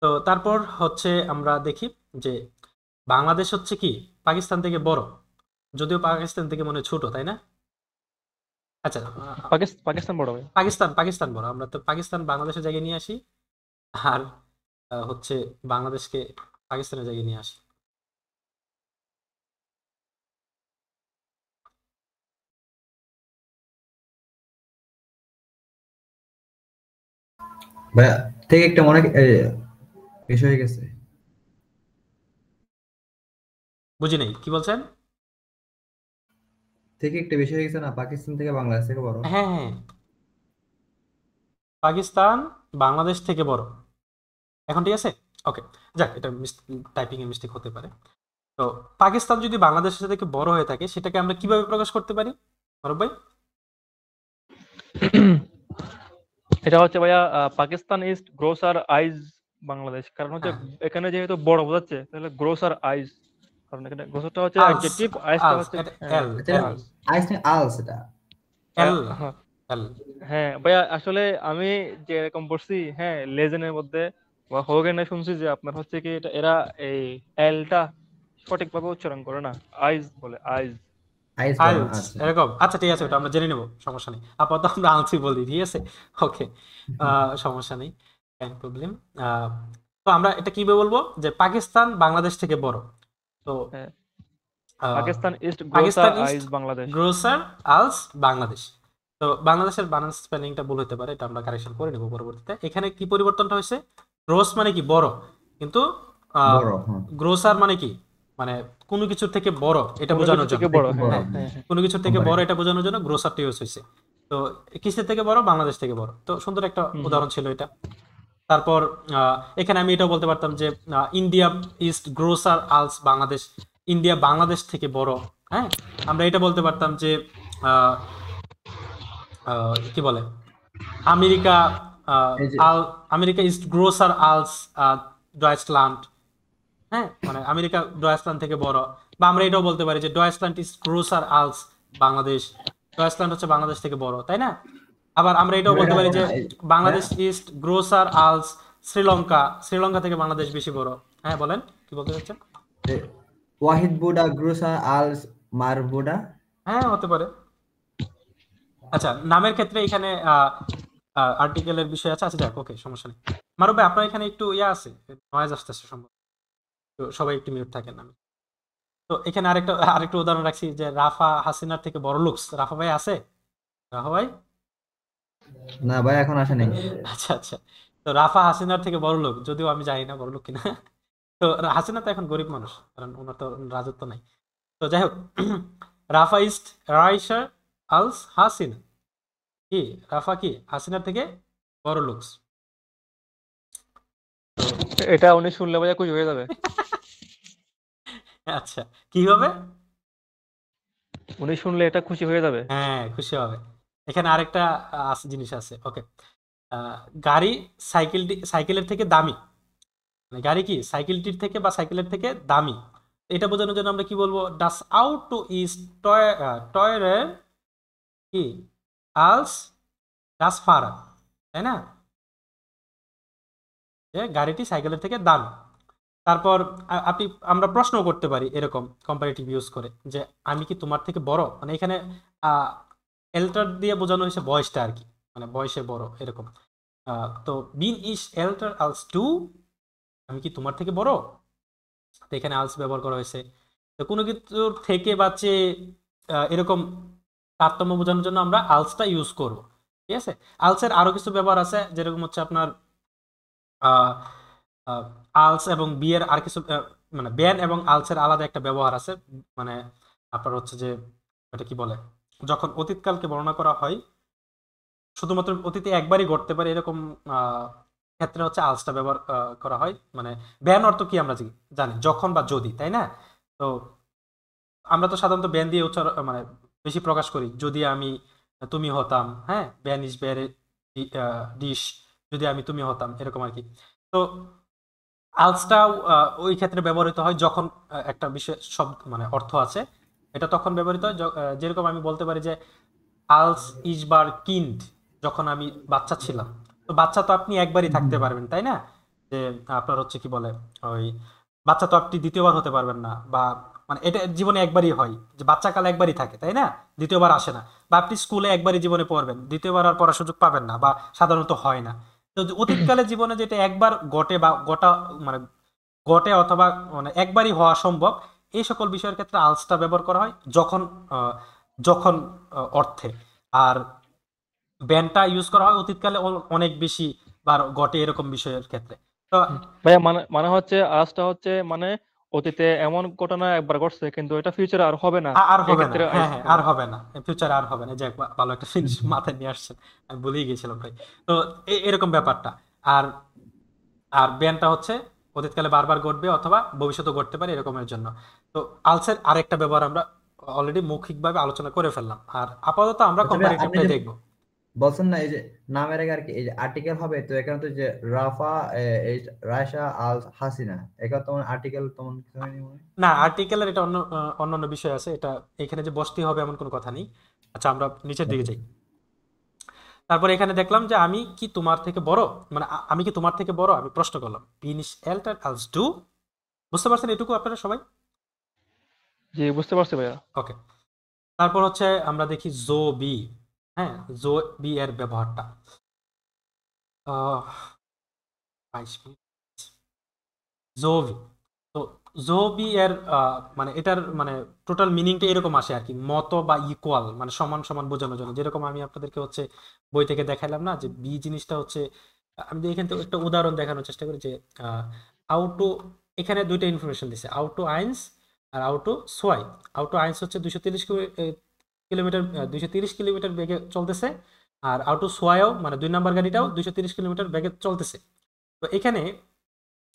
তো তারপর হচ্ছে আমরা দেখি যে বাংলাদেশ হচ্ছে কি পাকিস্তান থেকে বড়, যদিও পাকিস্তান থেকে মনে হয় ছোট, তাই না? আচ্ছা, পাকিস্তান বড় ভাই। পাকিস্তান পাকিস্তান বড়, আমরা তো পাকিস্তান বাংলাদেশের জায়গায় নিয়ে আসি, আর হচ্ছে বাংলাদেশকে পাকিস্তানের জায়গায় নিয়ে আসি। ভাইয়া থেকে একটা মনে বেশি হয়ে গেছে। বুঝি নাই কি বলছেন? থেকে একটা বেশি হয়ে গেছে না, পাকিস্তান থেকে বাংলাদেশ থেকে বড়। হ্যাঁ হ্যাঁ, পাকিস্তান বাংলাদেশ থেকে বড়, এখন ঠিক আছে। ওকে, যাক, এটা টাইপিং এর মিস্টেক হতে পারে। তো পাকিস্তান যদি বাংলাদেশের থেকে বড় হয়ে থাকে, সেটাকে আমরা কিভাবে প্রকাশ করতে পারি মারুফ ভাই? এটা হচ্ছে ভাইয়া, পাকিস্তান ইজ গ্রোসার আইজ বাংলাদেশ। কারণ হচ্ছে হ্যাঁ, এখানে যেহেতু বড় বোঝাচ্ছে, তাহলে গ্রোসার আইজ, কারণ এখানে গ্রোসারটা হচ্ছে আলস, অ্যাডজেক্টিভ, আইজটা আলস, হচ্ছে এটা এল, আচ্ছা, এল, আইস না আলস এটা? এল, হ্যাঁ। এল। হ্যাঁ ভাইয়া, আসলে আমি যে এরকম পড়ছি, হ্যাঁ, লেজেনের মধ্যে বা হোগেনে শুনছি যে আপনার হচ্ছে কি এরা এই এলটা সঠিকভাবে উচ্চারণ করে না, আইজ বলে, আইজ। আইস বলো, আইলস, আচ্ছা। এরকম। আচ্ছা ঠিক আছে, ওটা হ্যাঁ। আমরা জেনে নেব, সমস্যা নেই। আপাতত আমরা আলসি বলি, ঠিক আছে? ওকে, সমস্যা নেই, প্রবলেম। তো আমরা এটা কিভাবে বলবো যে পাকিস্তান বাংলাদেশ থেকে বড়? তো হ্যাঁ, আহ, পাকিস্তান ইস্ট গ্রোসার পাকিস্তান ইস্ট আইজ বাংলাদেশ। গ্রোসার আলস বাংলাদেশ। তো বাংলাদেশের বানান স্পেলিংটা ভুল হতে পারে, এটা আমরা কারেকশন করে নেব পরবর্তীতে। এখানে কি পরিবর্তনটা হয়েছে, গ্রোস মানে কি বড়, কিন্তু বড়, হ্যাঁ। গ্রোসার মানে কি, মানে কোনো কিছুর থেকে বড় এটা কোনো কিছু বোঝানোর জন্য। থেকে বড়, একটু হ্যাঁ, বড়, হ্যাঁ, হ্যাঁ, হ্যাঁ। কোনো কিছুর থেকে বড় কম্পারেটিভ। এটা বোঝানোর জন্য গ্রোসারটা ইউজ হয়েছে। তো কিসের থেকে বড়, বাংলাদেশ থেকে বড়। তো সুন্দর একটা হুম, হুম। উদাহরণ ছিল এটা। তারপর এখানে আমি এটাও বলতে পারতাম যে ইন্ডিয়া ইস্ট গ্রোসার আলস বাংলাদেশ, ইন্ডিয়া বাংলাদেশ থেকে বড়। হ্যাঁ, আমরা এটা বলতে পারতাম যে আহ, কি বলে, আমেরিকা এই যে আল আমেরিকা ইস্ট গ্রোসার আলস ডয়েচল্যান্ড। হ্যাঁ, মানে আমেরিকা ডয়েচল্যান্ড থেকে বড়। বা আমরা এটাও বলতে পারি যে ডয়েচল্যান্ড ইজ গ্রোসার আলস বাংলাদেশ, ডয়েচল্যান্ড হচ্ছে বাংলাদেশ থেকে বড়, তাই না? আবার আমরা এটাও বলতে পারি যে ভাইয়া, বাংলাদেশ ইস্ট গ্রোসার আলস শ্রীলঙ্কা, শ্রীলঙ্কা থেকে বাংলাদেশ বেশি বড়। হ্যাঁ বলেন, কি বলতে চাচ্ছেন? ওয়াহিদ বুডা গ্রোসা আলস মার বুডা। হ্যাঁ, হতে পারে। আচ্ছা, নামের ক্ষেত্রে এখানে আর্টিকেলের বিষয় আছে। আচ্ছা যাক, ওকে, সমস্যা নেই। মারুফ ভাই, আপনার এখানে একটু ইয়া আছে, নয়েজ আসতেছে সম্ভব, তো সবাই একটু মিউট থাকেন। আমি তো এখানে আরেকটা উদাহরণ রাখছি যে রাফা হাসিনার থেকে বড় লুকস। রাফা ভাই আছে? রাফা ভাই? না ভাই, এখন আসে নাই। আচ্ছা আচ্ছা। তো রাফা হাসিনার থেকে বড় লোক, যদিও আমি জানি না বড় লোক কিনা। তো হাসিনা তো এখন গরিব মানুষ, কারণ ওনার তো রাজত্ব নাই। তো যাই হোক, রাফা ইস্ট রাইসার আলস হাসিনা, কি রাফা কি হাসিনার থেকে বড় লুকস। তো এটা উনি শুনলে ভাইয়া খুশি হয়ে যাবে। আচ্ছা, কি হবে? উনি শুনলে এটা খুশি হয়ে যাবে। হ্যাঁ, খুশি হবে। এখানে আরেকটা জিনিস আছে। ওকে, গাড়ি সাইকেলের থেকে দামি, মানে গাড়ি কি সাইকেলটির থেকে বা সাইকেলের থেকে দামি। এটা বোঝানোর জন্য আমরা কি বলবো, ডাস আউট টু ইজ টয়ের কি আলস ডাস ফারার, তাই না? যে গাড়িটি সাইকেলের থেকে দামি। তারপর আমরা প্রশ্ন করতে পারি এরকম কম্পারেটিভ ইউজ করে যে আমি কি তোমার থেকে বড়, মানে এখানে এল্টার দিয়ে বোঝানো হয়েছে বয়সটা আর কি, মানে বয়সে বড় এরকম। তো বিন ইজ এল্টার আলস টু, আমি কি তোমার থেকে বড়, তো এখানে আলস ব্যবহার করা হয়েছে। তো কোনো কিছুর থেকে বা চেয়ে এরকম তারতম্য বোঝানোর জন্য আমরা আলসটা ইউজ করব, ঠিক আছে? আলসের আরো কিছু ব্যবহার আছে, যেরকম হচ্ছে আপনার আলস এবং বি এর আর কিছু মানে ব্যান এবং আলসের আলাদা একটা ব্যবহার আছে, মানে আপনার হচ্ছে যে এটা কি বলে, যখন অতীতকালকে বর্ণনা করা হয় শুধুমাত্র অতীতে একবারই ঘটতে পারে এরকম ক্ষেত্রে হচ্ছে আলসটা ব্যবহার করা হয়। মানে ব্যান অর্থ কি আমরা জানি যখন বা যদি, তাই না? তো আমরা তো সাধারণত ব্যান দিয়ে উচ্চারণ মানে বেশি প্রকাশ করি, যদি আমি তুমি হতাম, হ্যাঁ, ব্যান ইজ ব্যারে ডিশ, যদি আমি তুমি হতাম, এরকম আর কি। তো আলসটাও ওই ক্ষেত্রে ব্যবহৃত হয় যখন একটা বিষয় সব মানে অর্থ আছে, এটা তখন ব্যবহৃত হয় যেরকম আমি বলতে পারি যে আলস ইজ বার কিন্ড, যখন আমি বাচ্চা ছিলাম। তো বাচ্চা তো আপনি একবারই থাকতে পারবেন, তাই না? যে আপনার হচ্ছে কি বলে, ওই বাচ্চা তো আপনি দ্বিতীয়বার হতে পারবেন না, বা মানে এটা জীবনে একবারই হয় যে বাচ্চাকাল একবারই থাকে, তাই না? দ্বিতীয়বার আসে না। বা আপনি স্কুলে একবারই জীবনে পড়বেন, দ্বিতীয়বার আর পড়ার সুযোগ পাবেন না, বা সাধারণত হয় না। তো অতীতকালে জীবনে যেটা একবার ঘটে বা গোটা মানে ঘটে অথবা মানে একবারই হওয়া সম্ভব, এই সকল বিষয়ের ক্ষেত্রে আলসটা ব্যবহার করা হয় যখন যখন অর্থে। আর ব্যানটা ইউজ করা হয় অতীতকালে অনেক বেশি বার ঘটে এরকম বিষয়ের ক্ষেত্রে। তো ভাইয়া মানে মানে হচ্ছে আজটা হচ্ছে মানে অতীতে এমন ঘটনা একবার ঘটছে কিন্তু এটা ফিউচারে আর হবে না, আর হবে না, এক্ষেত্রে হ্যাঁ আইস হ্যাঁ, আর ব্যবহার হবে না, ফিউচারে আর হবে না। যে ভালো একটা জিনিস মাথায় নিয়ে আসছেন, আমি ভুলেই গেছিলাম ভাই। তো এরকম ব্যাপারটা। আর আর ব্যানটা হচ্ছে অতীতকালে বারবার ঘটবে অথবা ভবিষ্যতে ঘটতে পারে এরকমের জন্য। তো আলসের আরেকটা ব্যবহার আমরা অলরেডি মৌখিকভাবে আলোচনা করে ফেললাম, আর আপাতত আমরা আচ্ছা ভাই, আপনি কম্পারেটিভটাই যে দেখবো। বলছেন না এই যে নামের আগে আর কি এই যে আর্টিকেল হবে, তো এখানে তো যে রাফা এই রায়শা আল হাসিনা, এখানে তোমার আর্টিকেল তোমার কিছু হয়নি মনে হয়? না, আর্টিকেলের এটা অন্যান্য বিষয় আছে, এটা এখানে যে বসতে হবে এমন কোনো কথা নেই। আচ্ছা, আমরা নিচের দিকে যাই। তারপরে এখানে দেখলাম যে আমি কি তোমার থেকে বড়, মানে আমি কি তোমার থেকে বড়, আমি প্রশ্ন করলাম। বিন ইস এল্টার আলস ডু। বুঝতে পারছেন এটুকু আপনারা সবাই? জি বুঝতে পারছি ভাইয়া। ওকে। তারপর হচ্ছে আমরা দেখি জো বি। হ্যাঁ, জো বি এর ব্যবহারটা 22 মিনিট। জোভি। তো জোবি এর মানে এটার মানে টোটাল মিনিংটা এরকম আসে আর কি, মত বা ইকুয়াল, মানে সমান সমান বোঝানোর জন্য। যেরকম আমি আপনাদেরকে হচ্ছে বই থেকে দেখালাম না যে বি জিনিসটা হচ্ছে, আমি যদি এখান থেকে একটা উদাহরণ দেখানোর চেষ্টা করি যে আউটো, এখানে দুইটা ইনফরমেশন দিছে, আউটো আইন্স আর আউটো সোয়াই। আউটো আইন্স হচ্ছে 230 কিলোমিটার 230 কিলোমিটার বেগে চলতেছে, আর আউটো সোয়াইও মানে 2 নম্বর গাড়িটাও 230 কিলোমিটার বেগে চলতেছে। তো এখানে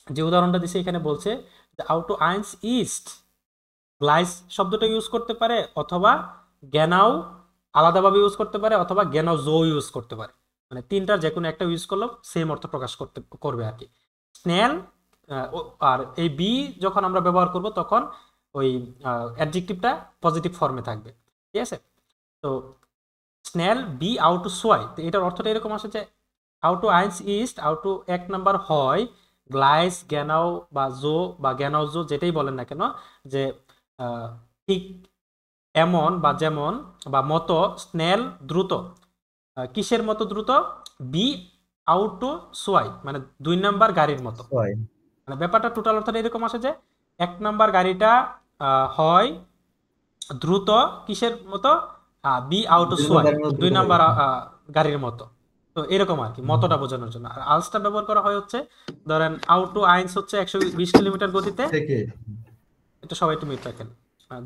যে উদাহরণটা দিছে এখানে বলছে যে আউটো আইন্স ইস্ট, গ্লাইস শব্দটা ইউজ করতে পারে, অথবা গ্যানাও আলাদাভাবে ইউজ করতে পারে, অথবা গ্যানাও জো ইউজ করতে পারে। মানে তিনটার যে কোনো একটা ইউজ করলেও সেম অর্থ প্রকাশ করবে আর কি। স্নেল আর এই বি যখন আমরা ব্যবহার করব তখন ওই অ্যাডজেক্টিভটা পজিটিভ ফর্মে থাকবে, ঠিক আছে? তো স্নেল বি আউটু সোয়াই, তো এটার অর্থটা এরকম আসে যে আউটু আইন্স ইস্ট, আউটু 1 নাম্বার হয় গ্লাইস গ্যানাও বা জো বা গ্যানাও জো যেটাই বলেন না কেন, যে ঠিক এমন বা যেমন বা মতো, স্নেল দ্রুত, কিসের মতো দ্রুত, বি আউটু সোয়াই মানে 2 নাম্বার গাড়ির মতো। ছয়। মানে ব্যাপারটা টোটাল অর্থটা এরকম আসে যে 1 নাম্বার গাড়িটা হয় দ্রুত কিসের মতো, বি আউট দুই নম্বর সোয়াই গাড়ির মতো দুই দ্রুত হয়। নাম্বার গাড়ির মতো। তো এরকম আর কি, মতটা বোঝানোর জন্য। আর আলসটা ব্যবহার করা হয় হচ্ছে, ধরেন আউটো আইন্স হচ্ছে 120 কিলোমিটার গতিতে। থেকে এটা সবাই একটু মিট রাখেন,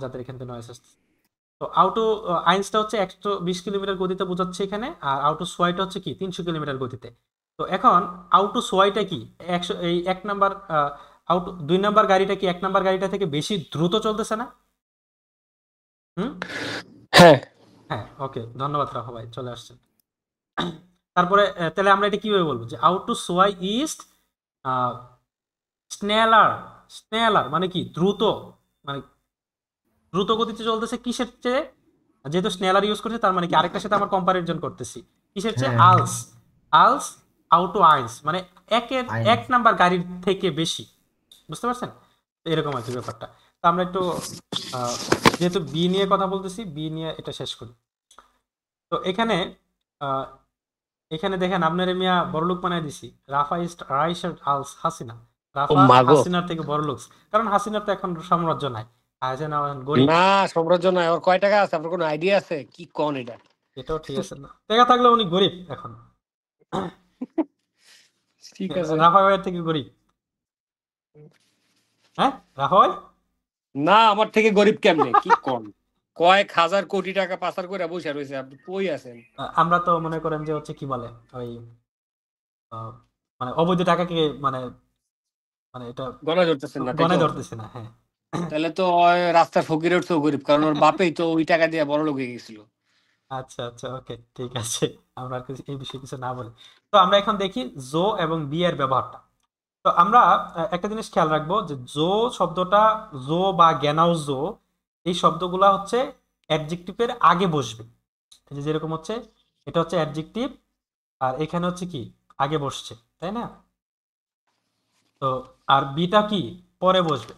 যাদের এখান থেকে নয়েস আসছে। তো আউটো আইন্সটা হচ্ছে 120 কিলোমিটার গতিতে বোঝাচ্ছে এখানে, আর আউটো সোয়াইটা হচ্ছে কি 300 কিলোমিটার গতিতে। তো এখন আউটো সোয়াইটা কি, 1 নাম্বার আউটো 2 নাম্বার গাড়িটা কি 1 নাম্বার গাড়িটা থেকে বেশি দ্রুত চলতেছে না? হুম। হ্যাঁ। হ্যাঁ, ওকে, ধন্যবাদ রাহা ভাই, চলে আসছেন। তারপরে তাহলে আমরা এটা কিভাবে বলবো যে আউট টু সোয়াই ইস্ট স্নেলার। স্নেলার মানে কি দ্রুত, মানে দ্রুত গতিতে চলতেছে কিসের চেয়ে, যেহেতু স্নেলার ইউজ করছে তার মানে কি আরেকটার সাথে আমার কম্পারিজন করতেছি, কিসের চেয়ে, হ্যাঁ আলস। আলস আউটো আইন্স মানে আইন। 1 নাম্বার গাড়ির থেকে বেশি। বুঝতে পারছেন? তো এরকম আর কি ব্যাপারটা। তো আমরা একটু আহ, যেহেতু বি নিয়ে কথা বলতেছি, বি নিয়ে এটা শেষ করি। তো এখানে আহ, এখানে দেখেন আপনার মিয়া বড়লোক বানাই দিছি, রাফা ইস্ট রাইসার আলস হাসিনা। ও রাফা মাগো, হাসিনার থেকে বড় লোক, কারণ হাসিনার তো এখন সাম্রাজ্য নাই, হাসিনা এখন গরিব। না সাম্রাজ্য নাই। ওর কয় টাকা আছে? আপনার কোনো আইডিয়া আছে? কি কোন এটা? এটাও ঠিক আছে না, টাকা থাকলে উনি গরিব এখন। ঠিক আছে। রাফা ভাইয়ের থেকে গরিব। হ্যাঁ রাহুল, না আমার থেকে গরিব কেমনে কি কোন? কয়েক হাজার কোটি টাকা পাচার করে বসে রয়েছে, আপনি কই আছেন? আমরা তো মনে করেন যে হচ্ছে কি বলে ওই আহ, মানে অবৈধ টাকাকে মানে মানে এটা গলা ধরতেছেন না তাই গণায় তো? ধরতেছে না। হ্যাঁ তাহলে তো ওই রাস্তার ফকিরের তো গরিব, কারণ ওর বাপেই তো ওই টাকা দিয়ে বড় লোক হয়ে গেছিল। আচ্ছা আচ্ছা, ওকে ঠিক আছে, আমরা আর এই বিষয়ে কিছু না বলি। তো আমরা এখন দেখি জো এবং বি এর ব্যবহারটা। তো আমরা একটা জিনিস খেয়াল রাখবো যে জো শব্দটা, জো বা জ্ঞানাও জো, এই শব্দগুলা হচ্ছে অ্যাডজেক্টিভের আগে বসবে। এই যে যেরকম হচ্ছে এটা হচ্ছে অ্যাডজেক্টিভ, আর এখানে হচ্ছে কি আগে বসছে, তাই না? তো আর বিটা কি পরে বসবে।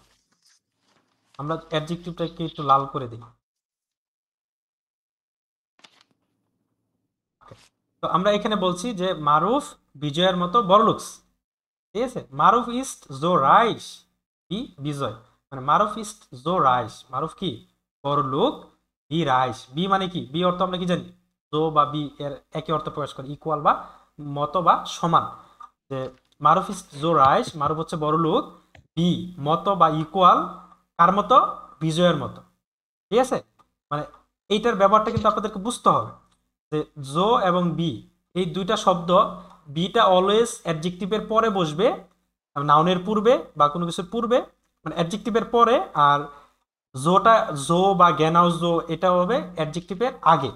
আমরা অ্যাডজেক্টিভটাকে একটু লাল করে দিই। Okay. তো আমরা এখানে বলছি যে মারুফ বিজয়ের মতো বড়লুকস, ঠিক আছে? মারুফ ইজ জো রাইস, বি বিজয়, মানে মারুফ ইজ জো রাইস, মারুফ কি বড়লোক, বি রাইস, বি মানে কি, বি অর্থ আমরা কি জানি, জো বা বি এর একই অর্থ প্রকাশ করে, ইকুয়াল বা মতো বা সমান। যে মারুফ ইজ জো রাইস, মারুফ হচ্ছে বড়লোক, বি মতো বা ইকুয়াল, কার মতো, বিজয়ের মতো, ঠিক আছে? মানে এইটার ব্যাপারটা কিন্তু আপনাদেরকে বুঝতে হবে যে জো এবং বি এই দুইটা শব্দ, বিটা অলওয়েজ অ্যাডজেক্টিভের পরে বসবে, নাউনের পূর্বে বা কোনো কিছুর পূর্বে, মানে অ্যাডজেক্টিভের পরে, আর জোটা, জো বা জ্ঞানাও জো, এটা হবে অ্যাডজেক্টিভের আগে,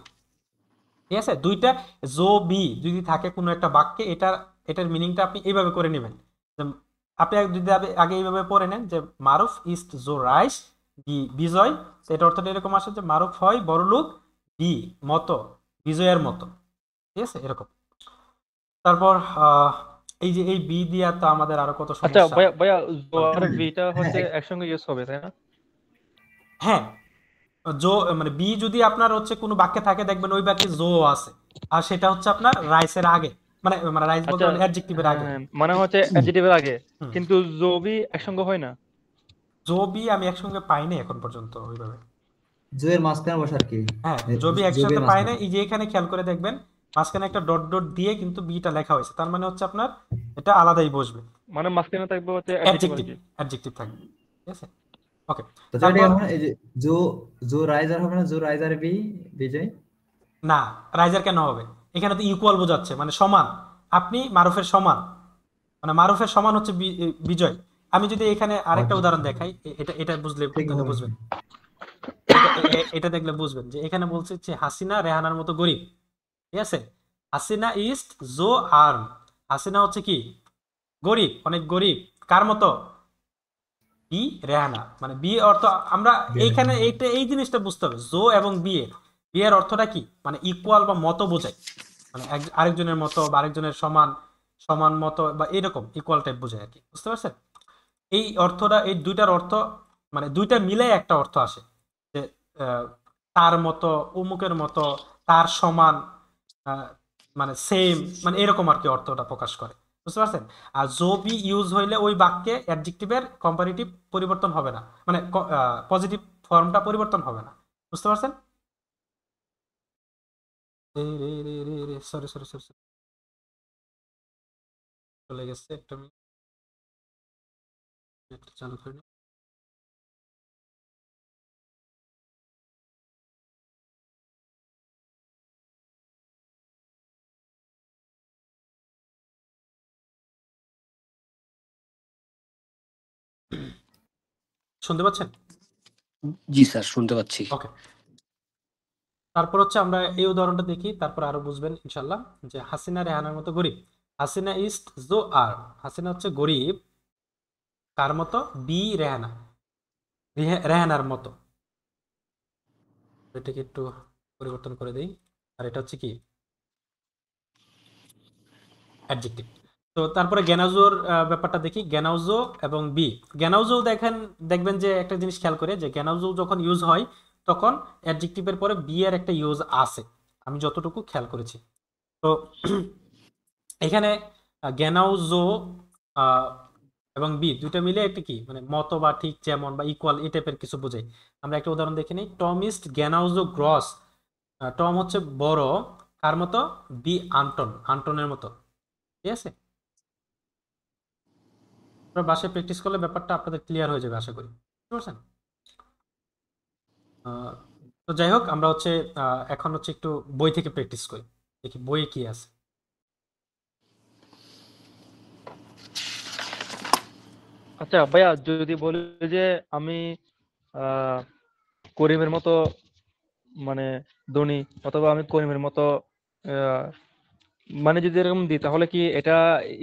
ঠিক আছে? দুইটা জো বি যদি থাকে কোনো একটা বাক্যে, এটার মিনিংটা আপনি এইভাবে করে নেবেন যে আপনি যদি আগে এইভাবে পড়ে নেন যে মারুফ ইজ জো রাইস, বি বিজয়, তো এটা অর্থটা এরকম আসে যে মারুফ হয় বড়লোক, বি মতো, বিজয়ের মতো, ঠিক আছে? এরকম। তারপর এই যে এই বি দিয়া তো আমাদের আরো কত আচ্ছা সমস্যা। ভাইয়া ভাইয়া জো বলেন। আর বিটা হ্যাঁ হচ্ছে একসঙ্গে ইউজ হবে তাই না? হ্যাঁ, জো মানে বি যদি আপনার হচ্ছে কোনো বাক্যে থাকে দেখবেন ওই বাক্যে জো আছে, আর সেটা হচ্ছে আপনার রাইসের আগে, মানে মানে রাইস বলতে আচ্ছা, মানে অ্যাডজেক্টিভের হ্যাঁ আগে। হ্যাঁ, মানে হচ্ছে অ্যাডজেক্টিভের আগে, হুম। কিন্তু জো বি একসঙ্গে হয় না। জো বি আমি একসঙ্গে পাইনি এখন পর্যন্ত ওইভাবে। জুয়ের মাঝখানে বসে আর কি, হ্যাঁ, জো বি জুবের একসাথে পাই না, মাঝখানে। এই যে এখানে খেয়াল করে দেখবেন মাঝখানে একটা ডট ডট দিয়ে কিন্তু বিটা লেখা হয়েছে, তার মানে হচ্ছে আপনার এটা আলাদাই বসবে, মানে মাঝখানে থাকবে হচ্ছে অ্যাডজেক্টিভ আর অ্যাডজেক্টিভ, কি। অ্যাডজেক্টিভ থাকবে, ঠিক আছে? ওকে। তো যেটা তারপর হবে না, এই যে জো, জো রাইজার হবে না, জো রাইজার বি বিজয়। না, রাইজার কেন হবে? এখানে তো ইকুয়াল বোঝাচ্ছে, মানে সমান, আপনি মারুফের সমান, মানে মারুফের সমান হচ্ছে বিজয়। আমি যদি এখানে আরেকটা উদাহরণ দেখাই, এটা এটা বুঝলে ঠিক দেখলে বলছেন। বুঝবেন, এটা দেখলে বুঝবেন যে এখানে বলছে যে হাসিনা রেহানার মতো গরিব, ঠিক আছে? হাসিনা ইজ জো আর্ম, হাসিনা হচ্ছে কি গরিব, অনেক গরিব, কার মতো, বি রেহানা, মানে বি অর্থ আমরা এইখানে এইটা এই জিনিসটা বুঝতে হবে, জো এবং বি এর অর্থটা কি, মানে ইকুয়াল বা মতো বোঝায়, মানে আরেকজনের মতো বা আরেকজনের সমান, সমান মতো বা এরকম ইকুয়াল টাইপ বোঝায় আর কি, বুঝতে পারছেন? এই অর্থটা, এই দুইটার অর্থ মানে দুইটা মিলে একটা অর্থ আসে যে আহ, তার মতো, অমুকের মতো, তার সমান, আহ, মানে সেম, মানে এরকম আর কি অর্থটা প্রকাশ করে, বুঝতে পারছেন? আর জবি ইউজ হইলে ওই বাক্যে অ্যাডজেক্টিভের কম্পারেটিভ পরিবর্তন হবে না, মানে পজিটিভ ফর্মটা পরিবর্তন হবে না, বুঝতে পারছেন? সরি সরি সরি, চলে গেছে একটা মিনিট, চালু করে নিই। শুনতে পাচ্ছেন? জি স্যার, শুনতে পাচ্ছি। ওকে। তারপর হচ্ছে আমরা এই উদাহরণটা দেখি, তারপর আরো বুঝবেন ইনশাল্লাহ। যে হাসিনা রেহানার মতো গরিব, হাসিনা ইজ জো আর, হাসিনা হচ্ছে গরিব, কার মতো, বি রেহানা, রেহানার মতো। এটাকে একটু পরিবর্তন করে দেই, আর এটা হচ্ছে কি অ্যাডজেক্টিভ। তো তারপরে জ্ঞানাউজোর ব্যাপারটা দেখি, জ্ঞানাউজো এবং বি। জ্ঞানাউজো দেখবেন যে একটা জিনিস খেয়াল করে যে জ্ঞানাউজো যখন ইউজ হয় তখন অ্যাডজেক্টিভের পরে বি এর একটা ইউজ আছে, আমি যতটুকু খেয়াল করেছি। তো এখানে জ্ঞানাউজো এবং বি দুইটা মিলে একটা কি মানে মতো বা ঠিক যেমন বা ইকুয়াল এই টাইপের কিছু বোঝায়। আমরা একটা উদাহরণ দেখে নিই, টম ইজ জ্ঞানাউজো গ্রস, টম হচ্ছে বড়, কার মতো, বি আন্টন, আন্টনের মতো, ঠিক আছে? আপনারা বাসায় প্র্যাকটিস করলে ব্যাপারটা আপনাদের ক্লিয়ার হয়ে যাবে আশা করি, বুঝতে পারছেন? আহ, তো যাই হোক, আমরা হচ্ছে এখন হচ্ছে একটু বই থেকে প্র্যাকটিস করি, দেখি বইয়ে কি আছে। আচ্ছা ভাইয়া, যদি বলি যে আমি আহ করিমের মতো মানে ধনী, অথবা আমি করিমের মতো আহ, মানে যদি এরকম দিই, তাহলে কি এটা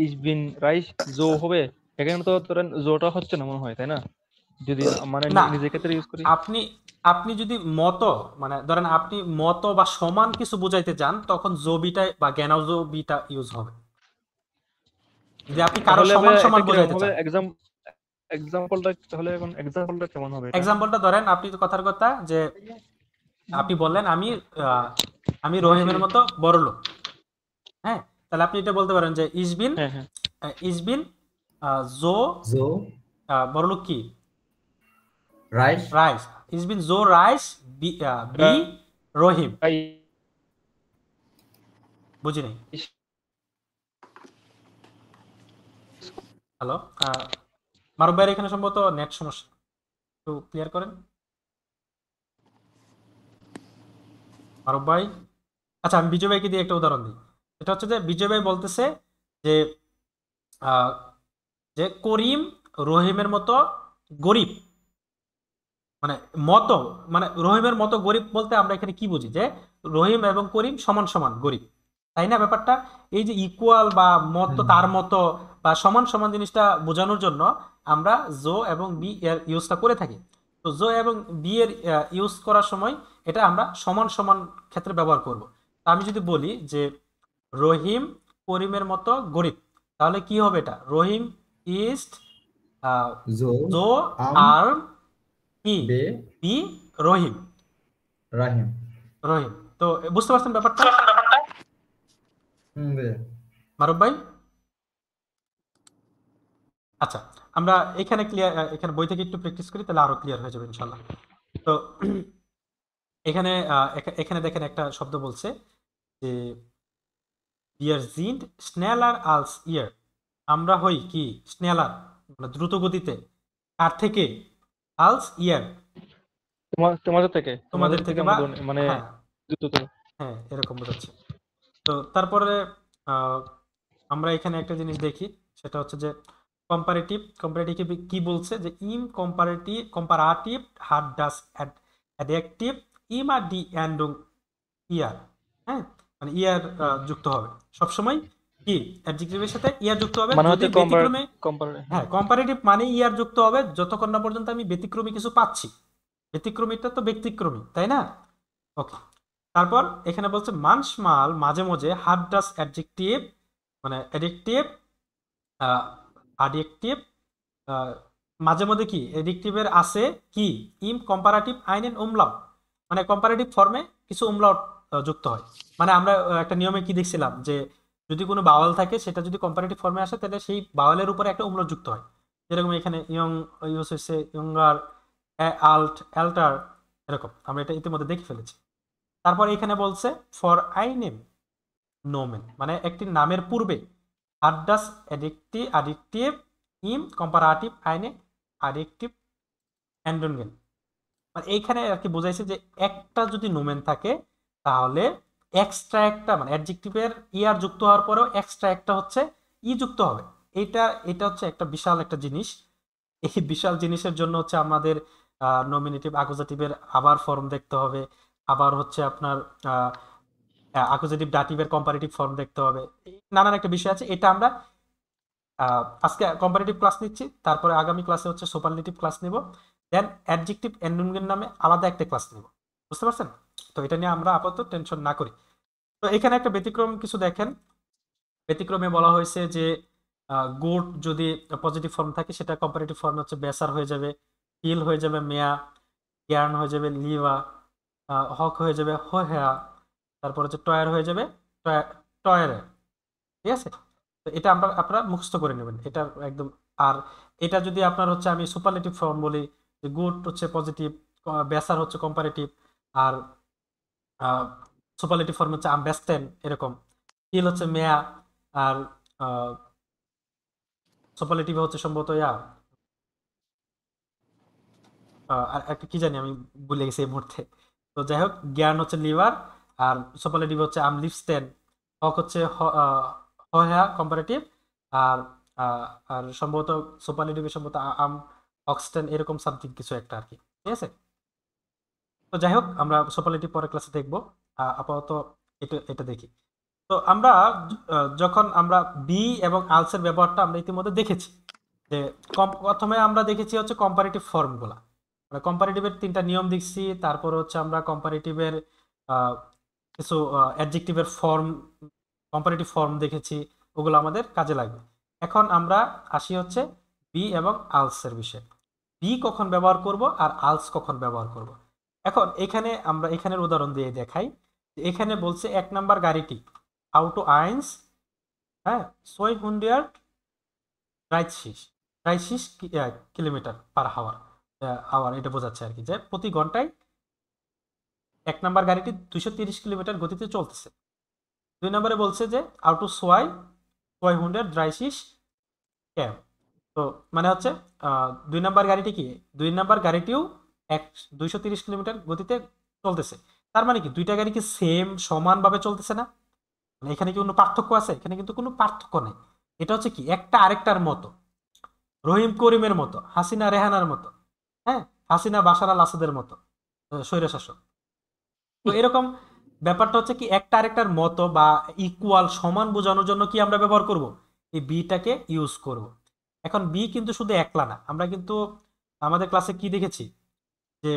ইস বিন রাইস জো হবে? এখানে তো ধরেন জোটা হচ্ছে না মনে হয়, তাই না? যদি মানে না, নিজের ক্ষেত্রে ইউজ করি। আপনি আপনি যদি মতো, মানে ধরেন আপনি মতো বা সমান কিছু বোঝাইতে চান, তখন জবিটা বা জ্ঞানজবিটা ইউজ হবে। যদি আপনি কারো তাহলে সমান ভাইয়া এটা সমান কিরকম বোঝাইতে হবে? চান, এক্সাম্পলটা তাহলে এখন এক্সাম্পলটা কেমন হবে এটা? এক্সাম্পলটা ধরেন, আপনি তো কথার কথা যে আপনি বললেন আহ, আমি রহিমের মতো বড় লোক, হ্যাঁ, তাহলে আপনি এটা বলতে পারেন যে ইসবিন হ্যাঁ, হ্যাঁ। ইসবিন জো জো বড় লোক কি রাইস রাইস, ইসবিন জো রাইস বি রহিম। বুঝি নাই। রাইস হ্যালো, মারুফ ভাইয়ের এখানে সম্ভবত নেট সমস্যা, একটু ক্লিয়ার করেন মারুফ ভাই। আচ্ছা, আমি বিজয় ভাইকে দিয়ে একটা উদাহরণ দিই। এটা হচ্ছে যে বিজয় ভাই বলতেছে যে আহ, যে করিম রহিমের মতো গরিব, মানে মতো, মানে রহিমের মতো গরিব বলতে আমরা এখানে কি বুঝি, যে রহিম এবং করিম সমান সমান গরিব, তাই না ব্যাপারটা? এই যে ইকুয়াল বা মতো, তার মতো বা সমান সমান জিনিসটা বোঝানোর জন্য আমরা জো এবং বি এর ইউজটা করে থাকি। তো জো এবং বি এর ইউজ করার সময় এটা আমরা সমান সমান ক্ষেত্রে ব্যবহার করব। তা আমি যদি বলি যে রহিম করিমের মতো গরিব, তাহলে কি হবে? এটা রহিম ইজ জো জো আম আর কি বে বি রহিম, রাহিম। রহিম। তো বুঝতে পারছেন ব্যাপারটা বুঝলাম। মারুফ ভাই? আচ্ছা, আমরা এখানে ক্লিয়ার, এখানে বই থেকে একটু প্র্যাকটিস করি, তাহলে আরো ক্লিয়ার হয়ে যাবে ইনশাল্লাহ। তো এখানে এখানে দেখেন একটা শব্দ বলছে যে wir sind schneller als ihr, আমরা হই কি স্নেলার, মানে দ্রুত গতিতে, কার থেকে? আলস ইয়ার, তোমাদের থেকে তোমাদের থেকে, আমরা বা মানে হ্যাঁ দ্রুত। হ্যাঁ এরকম বোঝাচ্ছে। তো তারপরে আহ, আমরা এখানে একটা জিনিস দেখি, সেটা হচ্ছে যে কম্পারেটিভ। কম্পারেটিভ কি বলছে, যে কম্পারাটিভ হার ডাস অ্যাডজেক্টিভ ইমার ডি এন্ডুং ইয়ার, হ্যাঁ, মানে ইয়ার যুক্ত হবে সবসময়, কি অ্যাডজেক্টিভের সাথে ইয়ার যুক্ত হবে, মানে যদি হচ্ছে ব্যতিক্রমে, হ্যাঁ হ্যাঁ। কম্পারেটিভ মানে ইয়ার যুক্ত হবে যতক্ষণ না পর্যন্ত আমি ব্যতিক্রমী কিছু পাচ্ছি। ব্যতিক্রমীটা তো ব্যতিক্রমী, তাই না? ওকে। তারপর এখানে বলছে মানসমাল মাঝে মাঝে হার ডাস অ্যাডজেক্টিভ, মানে অ্যাডিকটিভ অ্যাডিকটিভ মাঝে মধ্যে কি এডিকটিভের আছে কি ইম কম্পারেটিভ আইনেন উমলাউট, মানে কম্পারেটিভ ফর্মে কিছু উমলাউট যুক্ত হয়। মানে আমরা একটা নিয়মে কি দেখছিলাম, যে যদি কোনো বাওয়াল থাকে সেটা যদি কম্পারেটিভ ফর্মে আসে, তাহলে সেই বাওয়ালের উপরে একটা উমলাউট যুক্ত হয়। যেরকম এখানে ইয়ং ইউজ হয়েছে ইয়ঙ্গার, আল্ট, অ্যাল্টার, এরকম আমরা এটা ইতিমধ্যে দেখে ফেলেছি। তারপর এখানে বলছে ফর আইনেম নোমেন, মানে একটি নামের পূর্বে আড্ডাস অ্যাডিকটিভ ইম কম্পারাটিভ আইনে অ্যাডিকটিভ অ্যান্ডনগেন, মানে এইখানে আর কি বোঝাইছে যে একটা যদি নোমেন থাকে, তাহলে এক্সট্রা একটা, মানে অ্যাডজেক্টিভের ইয়ার যুক্ত হওয়ার পরেও এক্সট্রা একটা হচ্ছে ই যুক্ত হবে। এটা এটা হচ্ছে একটা বিশাল একটা জিনিস। এই বিশাল জিনিসের জন্য হচ্ছে আমাদের নমিনেটিভ অ্যাকুজেটিভের আবার ফর্ম দেখতে হবে, আবার হচ্ছে আপনার অ্যাকুজেটিভ ডাটিভের কম্পারেটিভ ফর্ম দেখতে হবে, নানান একটা বিষয় আছে। এটা আমরা আজকে কম্পারেটিভ ক্লাস নিচ্ছি, তারপরে আগামী ক্লাসে হচ্ছে সুপারলেটিভ ক্লাস নিব, দেন অ্যাডজেক্টিভ এন্ডনগেন নামে আলাদা একটা ক্লাস নিব, বুঝতে পারছেন? তো এটা নিয়ে আমরা আপাতত টেনশন না করি। তো এখানে একটা ব্যতিক্রম কিছু দেখেন, ব্যতিক্রমে বলা হয়েছে যে গুড যদি পজিটিভ ফর্ম থাকে, সেটা কম্পারেটিভ ফর্ম হচ্ছে বেসার হয়ে যাবে, হিল হয়ে যাবে মেয়া, জ্ঞান হয়ে যাবে লিভা, হক হয়ে যাবে হোহেয়া, তারপর হচ্ছে টয়ার হয়ে যাবে টয়ারে, ঠিক আছে? তো এটা আপনারা মুখস্থ করে নেবেন, এটা একদম। আর এটা যদি আপনার হচ্ছে আমি সুপারলেটিভ ফর্ম বলি, যে গুড হচ্ছে পজিটিভ, বেসার হচ্ছে কম্পারেটিভ, আর সুপারলেটিভ ফর্ম হচ্ছে আম বেস্টেন, এরকম। হিল হচ্ছে মেয়া, আর সুপারলেটিভ হচ্ছে সম্ভবত আর একটা কি জানি আমি ভুলে গেছি এই মুহূর্তে। তো যাই হোক, জ্ঞান হচ্ছে লিভার, আর সুপারলেটিভ হচ্ছে আম লিভস্টেন, হক হচ্ছে হয়া কম্পারেটিভ, আর আর সম্ভবত সুপারলেটিভ সম্ভবত আম অক্সটেন, এরকম সামথিং কিছু একটা আর কি। ঠিক আছে, তো যাই হোক আমরা সুপারলেটিভ পরের ক্লাসে দেখবো। আপাতত এটা এটা দেখি। তো আমরা যখন আমরা বি এবং আলসের ব্যবহারটা আমরা ইতিমধ্যে দেখেছি, যে প্রথমে আমরা দেখেছি হচ্ছে কম্পারেটিভ ফর্মগুলা, মানে কম্পারেটিভের 3টা নিয়ম দেখছি, তারপর হচ্ছে আমরা কম্পারেটিভের কিছু অ্যাডজেক্টিভের ফর্ম, কম্পারেটিভ ফর্ম দেখেছি, ওগুলো আমাদের কাজে লাগবে। এখন আমরা আসি হচ্ছে বি এবং আলসের বিষয়ে। বি কখন ব্যবহার করব আর আলস কখন ব্যবহার করব। এখন এখানে আমরা এখানের উদাহরণ দিয়ে দেখাই। এখানে বলছে 1 নাম্বার গাড়িটি আউটো আইন্স, হ্যাঁ 630 কিলোমিটার পার আওয়ার, এটা বোঝাচ্ছে আর কি, যে প্রতি ঘন্টায় 1 নাম্বার গাড়িটি 230 কিলোমিটার গতিতে চলতেছে। 2 নম্বরে বলছে যে আউটো 230 ক্যাম। তো মানে হচ্ছে 2 নাম্বার গাড়িটি কি, 2 নাম্বার গাড়িটিও 230 কিলোমিটার গতিতে চলতেছে। তার মানে কি দুইটা গাড়ি কি সেম সমানভাবে চলতেছে না? মানে এখানে কি কোনো পার্থক্য আছে? এখানে কিন্তু কোনো পার্থক্য নেই। এটা হচ্ছে কি একটা আরেকটার মতো, রহিম করিমের মতো, হাসিনা রেহানার মতো, হ্যাঁ হাসিনা বাশার আল আসাদের মতো স্বৈরশাসক। তো এরকম ব্যাপারটা হচ্ছে কি একটা আরেকটার মতো বা ইকুয়াল সমান বোঝানোর জন্য কি আমরা ব্যবহার করব, এই বিটাকে ইউজ করব। এখন বি কিন্তু শুধু একলা না, আমরা কিন্তু আমাদের ক্লাসে কি দেখেছি, যে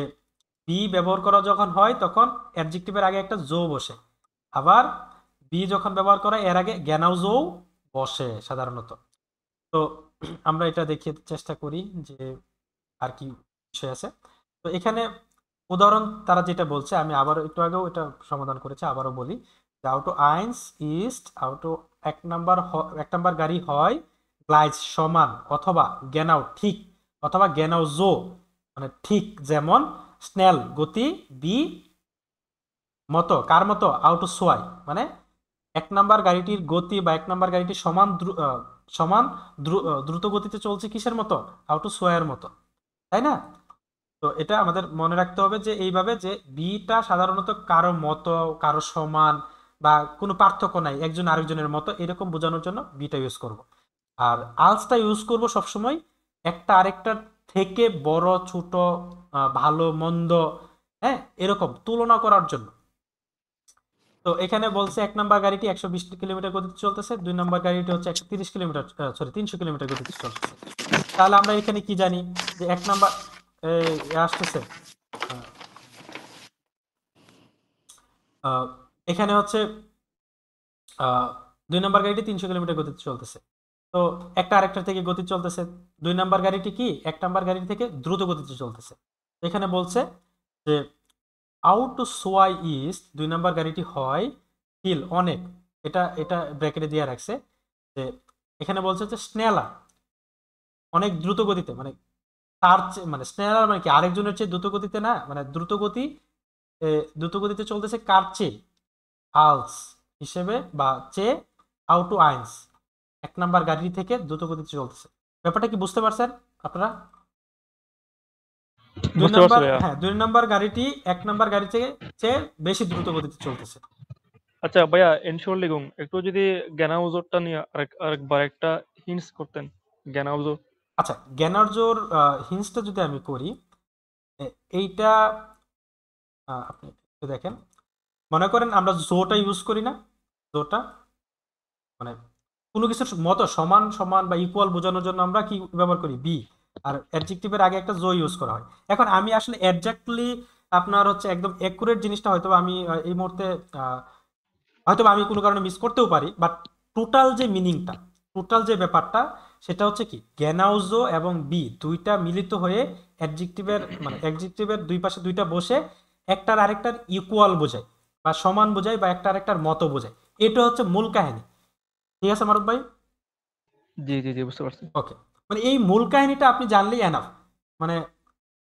বি ব্যবহার করা যখন হয় তখন অ্যাডজেক্টিভের আগে একটা জো বসে, আবার বি যখন ব্যবহার করা এর আগে জ্ঞানাও জো বসে সাধারণত। তো আমরা এটা দেখিয়ে চেষ্টা করি যে আর কি বিষয় আছে। তো এখানে উদাহরণ তারা যেটা বলছে, আমি আবার একটু আগেও এটা সমাধান করেছি, আবারও বলি যে আউটো আইন্স ইস্ট আউটো 1 নাম্বার গাড়ি হয় গ্লাইজ সমান, অথবা জ্ঞানাও ঠিক, অথবা জ্ঞানাও জো মানে ঠিক, যেমন স্নেল গতি, বি মতো, কার মতো, আউটো সোয়াই মানে 1 নাম্বার গাড়িটির গতি বা 1 নাম্বার গাড়িটি সমান দ্রুত গতিতে চলছে কিসের মতো, আউটো সোয়াইয়ের মতো, তাই না? তো এটা আমাদের মনে রাখতে হবে যে এইভাবে, যে বিটা সাধারণত কারো মতো, কারো সমান বা কোনো পার্থক্য নাই, একজন আরেকজনের মতো, এরকম বোঝানোর জন্য বিটা ইউজ করব। আর আলসটা ইউজ করব সবসময় একটা আরেকটার থেকে বড় ছোট, ভালো মন্দ, হ্যাঁ এরকম তুলনা করার জন্য। তো এখানে বলছে 1 নাম্বার গাড়িটি 120 কিলোমিটার গতিতে চলতেছে, 2 নাম্বার গাড়িটি হচ্ছে 130 কিলোমিটার, সরি 300 কিলোমিটার গতিতে চলতেছে। তাহলে আমরা এখানে কি জানি, যে 1 নাম্বার আসতেছে, এখানে হচ্ছে 2 নাম্বার গাড়িটি 300 কিলোমিটার গতিতে চলতেছে। তো একটা আরেকটার থেকে গতি চলতেছে, 2 নাম্বার গাড়িটি কি 1 নাম্বার গাড়ি থেকে দ্রুত গতিতে চলতেছে। এখানে বলছে যে out to Sawai east 2 number গাড়িটি হয় হিল অনেক, এটা এটা ব্র্যাকেটে দিয়ে রাখছে, যে এখানে বলছে যে স্নেলা অনেক দ্রুত গতিতে, মানে তার মানে স্নেলার মানে কি আরেকজনের চেয়ে দ্রুত গতিতে না, মানে দ্রুত গতিতে চলতেছে কার চেয়ে, আলস হিসেবে বা চেয়ে আউটো আইন্স 1 নাম্বার গাড়ি থেকে দ্রুত গতিতে চলতেছে। ব্যাপারটা কি বুঝতে পারছেন আপনারা? 2 বুঝতে পারছি নাম্বার, ভাইয়া। হ্যাঁ 2 নাম্বার গাড়িটি 1 নাম্বার গাড়ি থেকে চেয়ে বেশি দ্রুত গতিতে চলতেছে। আচ্ছা ভাইয়া, এনশিওরলি গুম একটু যদি জ্ঞানাউজোরটা নিয়ে আরেকবার একটা হিন্টস করতেন। জ্ঞানাউজোর। আচ্ছা, জ্ঞানার্জর হিন্সটা যদি আমি করি, এইটা আপনি একটু দেখেন, মনে করেন আমরা জোটা ইউজ করি না, জোটা মানে কোনো কিছুর মতো সমান সমান বা ইকুয়াল বোঝানোর জন্য আমরা কি ব্যবহার করি, বি, আর অ্যাডজেক্টিভের আগে একটা জো ইউজ করা হয়। এখন আমি আসলে এক্স্যাক্টলি আপনার হচ্ছে একদম একুরেট জিনিসটা হয়তো আমি এই মুহূর্তে হয়তো আমি কোনো কারণে মিস করতেও পারি, বাট টোটাল যে মিনিংটা, টোটাল যে ব্যাপারটা, সেটা হচ্ছে কি জ্ঞানাউজো এবং বি দুইটা মিলিত হয়ে অ্যাডজেক্টিভের দুই পাশে দুইটা বসে একটার আরেকটার ইকুয়াল বোঝায় বা সমান বোঝায় বা একটা আরেকটার মতো বোঝায়। এটা হচ্ছে মূল কাহিনী। ঠিক আছে মারুফ ভাই? জি জি জি, বুঝতে পারছি। ওকে, মানে এই মূল কাহিনীটা আপনি জানলেই এনাফ, মানে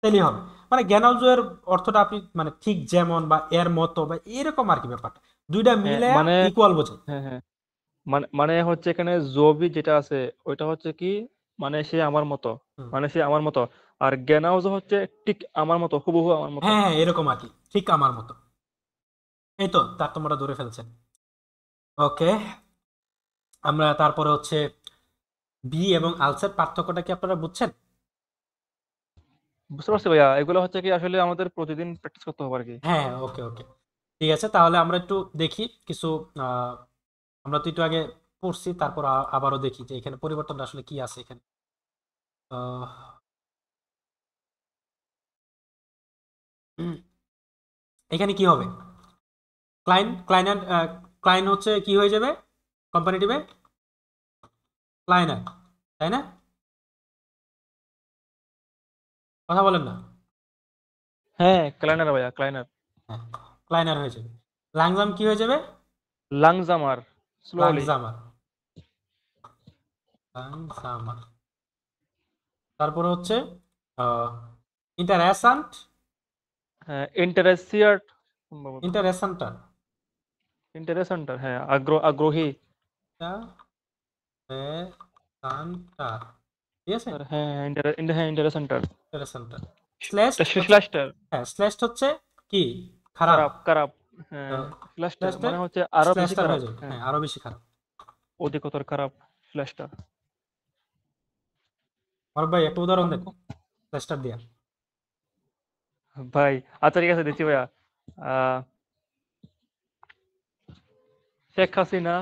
তাইলেই হবে। মানে জ্ঞানার্জনের অর্থটা আপনি মানে ঠিক যেমন বা এর মতো বা এরকম আর কি, ব্যাপারটা দুইটা হ্যাঁ মিলে মানে, ইকুয়াল বোঝায়। হ্যাঁ হ্যাঁ, মানে মানে হচ্ছে এখানে জবি যেটা আছে ওইটা হচ্ছে কি মানে সে আমার মতো, হুম। মানে সে আমার মতো। আর জ্ঞানাউজ হচ্ছে ঠিক আমার মতো, হুবহু আমার মতো। হ্যাঁ হ্যাঁ এরকম আর কি, ঠিক আমার মতো। এই তো তার তোমরা ধরে ফেলছেন। ওকে, আমরা তারপরে হচ্ছে বি এবং আলসের পার্থক্যটা কি আপনারা বুঝছেন? বুঝতে পারছি ভাইয়া, এগুলো হচ্ছে কি আসলে আমাদের প্রতিদিন প্র্যাকটিস করতে হবে আর কি। হ্যাঁ ওকে ওকে, ঠিক আছে। তাহলে আমরা একটু দেখি কিছু, আহ, আমরা তো একটু আগে পড়ছি, তারপর আবারও দেখি যে এখানে পরিবর্তনটা আসলে কি আছে এখানে। আহ, উম, এখানে কি হবে? ক্লাইন ক্লাইন হচ্ছে কি হয়ে যাবে কম্পারেটিভে? ক্লাইনার, তাই না? কথা বলেন না। হ্যাঁ, ক্লাইনার ভাইয়া, ক্লাইনার। হ্যাঁ, ক্লাইনার হয়ে যাবে। লাংজাম কি হয়ে যাবে? লাংজামার, স্লোলি। লাংজামার, লাংজামার। তারপরে হচ্ছে ইন্টারেসান্ট, হ্যাঁ, ইন্টারেসিয়ার্ট সম্ভবত। ইন্টারেসান্টার, ইন্টারেসেন্টার, হ্যাঁ, আগ্রহী। ইন্টারেসান্টার, ঠিক আছে। হ্যাঁ হ্যাঁ, হ্যাঁ, ইন্টারেসেন্টার। ইন্টারেসান্টার। স্ল্যাশড হচ্ছে, স্ল্যাশটার, হ্যাঁ স্ল্যাশড হচ্ছে কি খারাপ। খারাপ, খারাপ। তো হ্যাঁ, স্ল্যাশটার স্ল্যাশড মানে হচ্ছে আরো বেশি স্ল্যাশটার খারাপ। হয়ে যাবে, হ্যাঁ, হ্যাঁ আরো বেশি খারাপ। অধিকতর খারাপ স্ল্যাশটার। আর ভাই একটা উদাহরণ দেন স্ল্যাশটার দিয়া। ভাই আচ্ছা ঠিক আছে, দিচ্ছি ভাইয়া। আহ, শেখ হাসিনা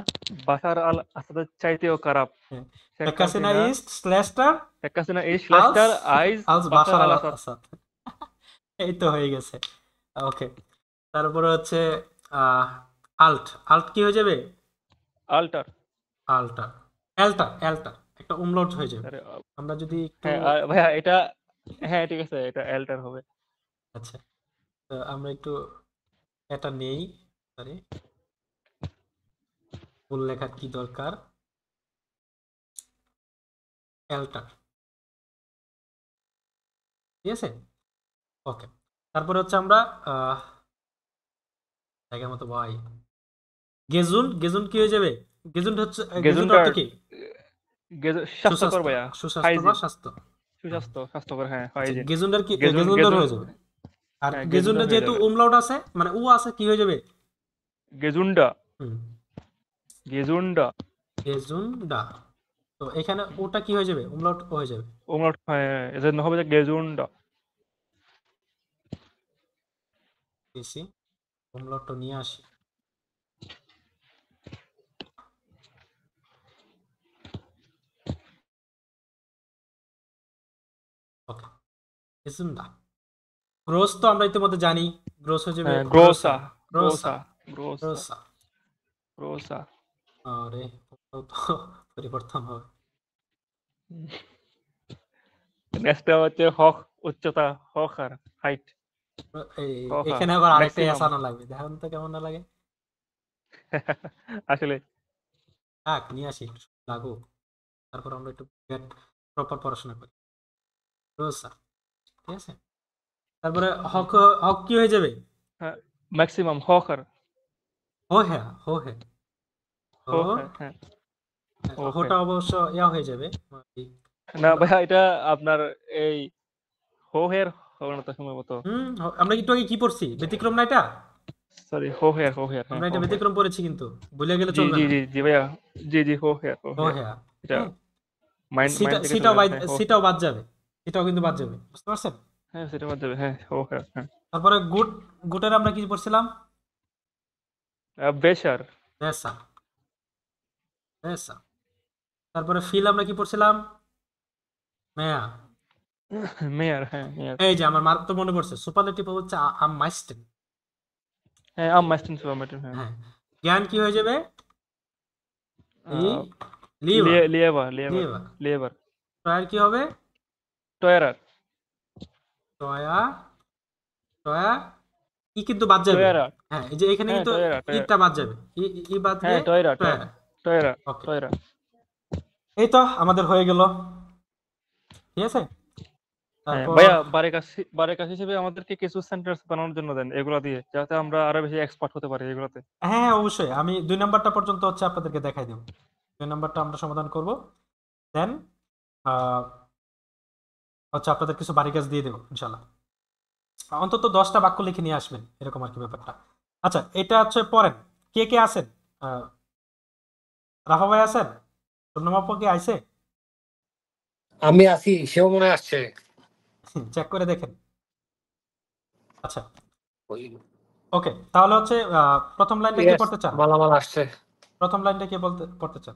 বাশার আল আসাদের চাইতেও খারাপ। হ্যাঁ, শেখ শেখ হাসিনা হাসিনা, ইজ স্ল্যাশটার শেখ হাসিনা এই আলস স্ল্যাশটার আইজ আলস বাশার বাশার আল আল আসাদ। আসাদ। এই তো হয়ে গেছে। ওকে, তারপরে হচ্ছে আহ আল্ট, আল্ট কি হয়ে যাবে? আল্টার। আল্টার, অ্যাল্টার, অ্যাল্টার একটা উমলাউট হয়ে যাবে। আরে, আমরা যদি একটু, হ্যাঁ ভাইয়া এটা, হ্যাঁ ঠিক আছে, এটা অ্যাল্টার হবে। আচ্ছা, তো আমরা একটু এটা নেই, সরি ফুল লেখার কি দরকার, অ্যাল্টার, ঠিক আছে। ওকে, তারপরে হচ্ছে আমরা জায়গা মতো ভাই গেজুন, গেজুন কি হয়ে যাবে? গেজুন হচ্ছে গেজুন অর্থ গেজুন্ডার, কি? স্বাস্থ্যকর সুস্বাস্থ্য, ভাইয়া। সুস্বাস্থ্য বা হাইজিন, স্বাস্থ্য। হ্যাঁ, সুস্বাস্থ্য, স্বাস্থ্যকর, হ্যাঁ, আচ্ছা হাইজিন। গেজুন্ডার কি গেজুন গেজুন্ডার গেজুন হয়ে যাবে। আর হ্যাঁ, গেজুন্ডার গেজুন্ডার হয়ে যেহেতু যাবে। উমলাউট আছে মানে উ আছে কি হয়ে যাবে? গেজুন্ডা, হুম, গেজুন্ডা। গেজুন্ডা। তো এখানে ওটা কি হয়ে যাবে? উমলাউট হয়ে যাবে। ওমলাউট, হ্যাঁ, এজন্য হবে যে গেজুন্ডা। দিছি, উমলাউটটা নিয়ে আসি। ওকে, গেজুন্ডা। গ্রোস তো আমরা ইতিমধ্যে জানি, গ্রোস হয়ে যাবে হ্যাঁ, গ্রোসা, গ্রোসা, গ্রোসা, গ্রোসা, গ্রোসা, গ্রোসা। গ্রোসা। আরে ওটাও তো পরিবর্তন হবে। নেক্সটটা হচ্ছে হক, উচ্চতা, হক আর হাইট, হক আর এখানে আবার আরেকটা ম্যাক্সিমাম। আসানো লাগবে, দেখুন তো কেমন না লাগে। আসলে থাক নিয়ে আসি, একটু লাগুক, তারপর আমরা একটু প্রপার পড়াশোনা করি। গ্রোসা, ঠিক আছে। তারপরে হক, হক কি হয়ে যাবে? ম্যাক্সিমাম, হক আর হো হ্যাঁ, হো হ্যাঁ, হো। হক, হ্যাঁ, হক। হোটা অবশ্য ইয়া হয়ে যাবে। না ভাইয়া, এটা আপনার এই হো হের হবে না তো সম্ভবত। আমরা একটু আগে কি পড়ছি, ব্যতিক্রম না এটা? সরি, হো হের, হো হের, হ্যাঁ, আমরা হো এটা হের। ব্যতিক্রম পড়েছি কিন্তু, ভুলে গেলে জি চলবে জি না। জি জি ভাইয়া, জি জি, হো হের, হো হো হের। হ্যাঁ, এটা হ্যাঁ। মাইন্ড সিটা মাইন্ড থেকে চলে সিটাও যাবে, হ্যাঁ, হো হের। সিটাও বাদ যাবে, সিটাও কিন্তু বাদ যাবে, বুঝতে পারছেন? হ্যাঁ, সেটা বাদ যাবে, হ্যাঁ, হো হের, হ্যাঁ। তারপরে গুড, গুডের আমরা কি পড়ছিলাম? বেশার, ভেসা, ভেসা। তারপরে ফিল আমরা কি পড়ছিলাম? মেয়া। মেয়ার, হ্যাঁ, মেয়ার। এই যে আমার মার তো মনে পড়ছে, সুপারলেটিভ হচ্ছে আম মাইস্টেন। হ্যাঁ, আম মাইস্টিন সুপারমেটিভ, হ্যাঁ। হ্যাঁ, জ্ঞান কি হয়ে যাবে? ই লিভার, লিয়েভার, লিয়েভার, লিভার। লিয়েভার। টয়ার কি হবে? টয়ারার, টয়া, টয়া ই কিন্তু বাদ যাবে। টয়ারা, হ্যাঁ, এই যে এখানে হ্যাঁ, কিন্তু টয়রা, টয়রা। ইটা বাদ যাবে, ই বাদ হ্যাঁ, গিয়ে টয়রা, টয়া। টয়রা, ওকে, টয়রা। এই তো আমাদের হয়ে গেল, ঠিক আছে। হ্যাঁ তারপর ভাইয়া, বারে কাজ হিসেবে আমাদেরকে কিছু সেন্টেন্স বানানোর জন্য দেন, এগুলা দিয়ে, যাতে আমরা আরো বেশি এক্সপার্ট হতে পারি এগুলাতে। হ্যাঁ হ্যাঁ, অবশ্যই আমি 2 নাম্বারটা পর্যন্ত হচ্ছে আপনাদেরকে দেখাই দেব। 2 নাম্বারটা আমরা সমাধান করব, দেন আহ, হচ্ছে আপনাদের কিছু বাড়ি কাজ দিয়ে দেবো ইনশাল্লাহ। অন্তত 10টা বাক্য লিখে নিয়ে আসবেন, এরকম আর কি ব্যাপারটা। আচ্ছা, এটা হচ্ছে পড়েন। কে কে আছেন? আহ, রাফা ভাই আছেন? পূর্ণমাপ্য কি আইছে? আমি আছি, সেও মনে হয় আসছে। চেক করে দেখেন। আচ্ছা, ওই ওকে, তাহলে হচ্ছে প্রথম লাইনটা কে yes, পড়তে চান? মালামাল আসছে। প্রথম লাইনটা কে পড়তে চান?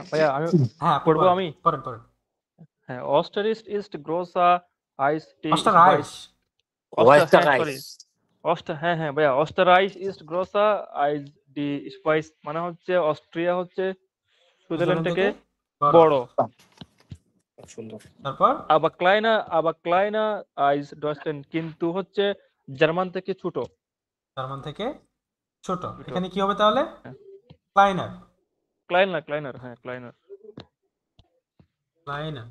ভাইয়া আমি হ্যাঁ, আপনি পড়বো পড়েন আমি। পড়েন পড়েন। হ্যাঁ, Osterist ist großer Eis die austere Schweiz. Rice. হ্যাঁ ওয়েস্টারাইস। সরি, হ্যাঁ ভাইয়া, Österreich ist großer als die Schweiz, মানে হচ্ছে অস্ট্রিয়া হচ্ছে সুইজারল্যান্ড সুইজারল্যান্ড থেকে থেকে বড়। বড়। খুব সুন্দর। তারপর আবার ক্লাইনার als Deutschland, কিন্তু হচ্ছে জার্মান থেকে ছোট। জার্মান থেকে ছোট। ছোট। এখানে কি হবে তাহলে? হ্যাঁ। ক্লাইনার। হ্যাঁ ক্লাইনার। ক্লাইনার,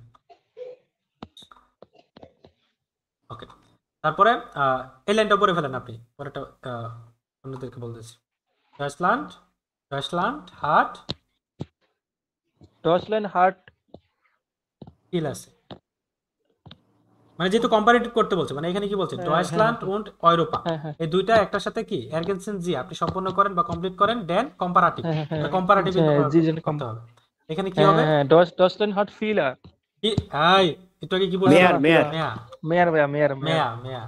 ওকে। তারপরে এই লাইনটা পড়ে ফেলেন আপনি, পরেরটা অন্যদেরকে বলতেছি। ডয়েচল্যান্ড, ডয়েচল্যান্ড হাট Deutschland hat কিল আছে, মানে যেহেতু কম্পারেটিভ করতে বলছে, মানে এখানে কি বলছে, হ্যাঁ, ডয়েচল্যান্ড হ্যাঁ, und ইউরোপা, হ্যাঁ, এই দুইটা একটার সাথে কি এরগেনসেন জি আপনি সম্পূর্ণ করেন বা কমপ্লিট করেন, দেন কম্পারেটিভ, হ্যাঁ, কম্পারেটিভ জি জি করতে হবে। এখানে কি হ্যাঁ হবে? হ্যাঁ Deutschland hat viele, কি এই একটু আগে কি বলছিলাম? মেয়ার মেয়ার মেয়া mehr ভাইয়া, mehr মেয়া মেয়া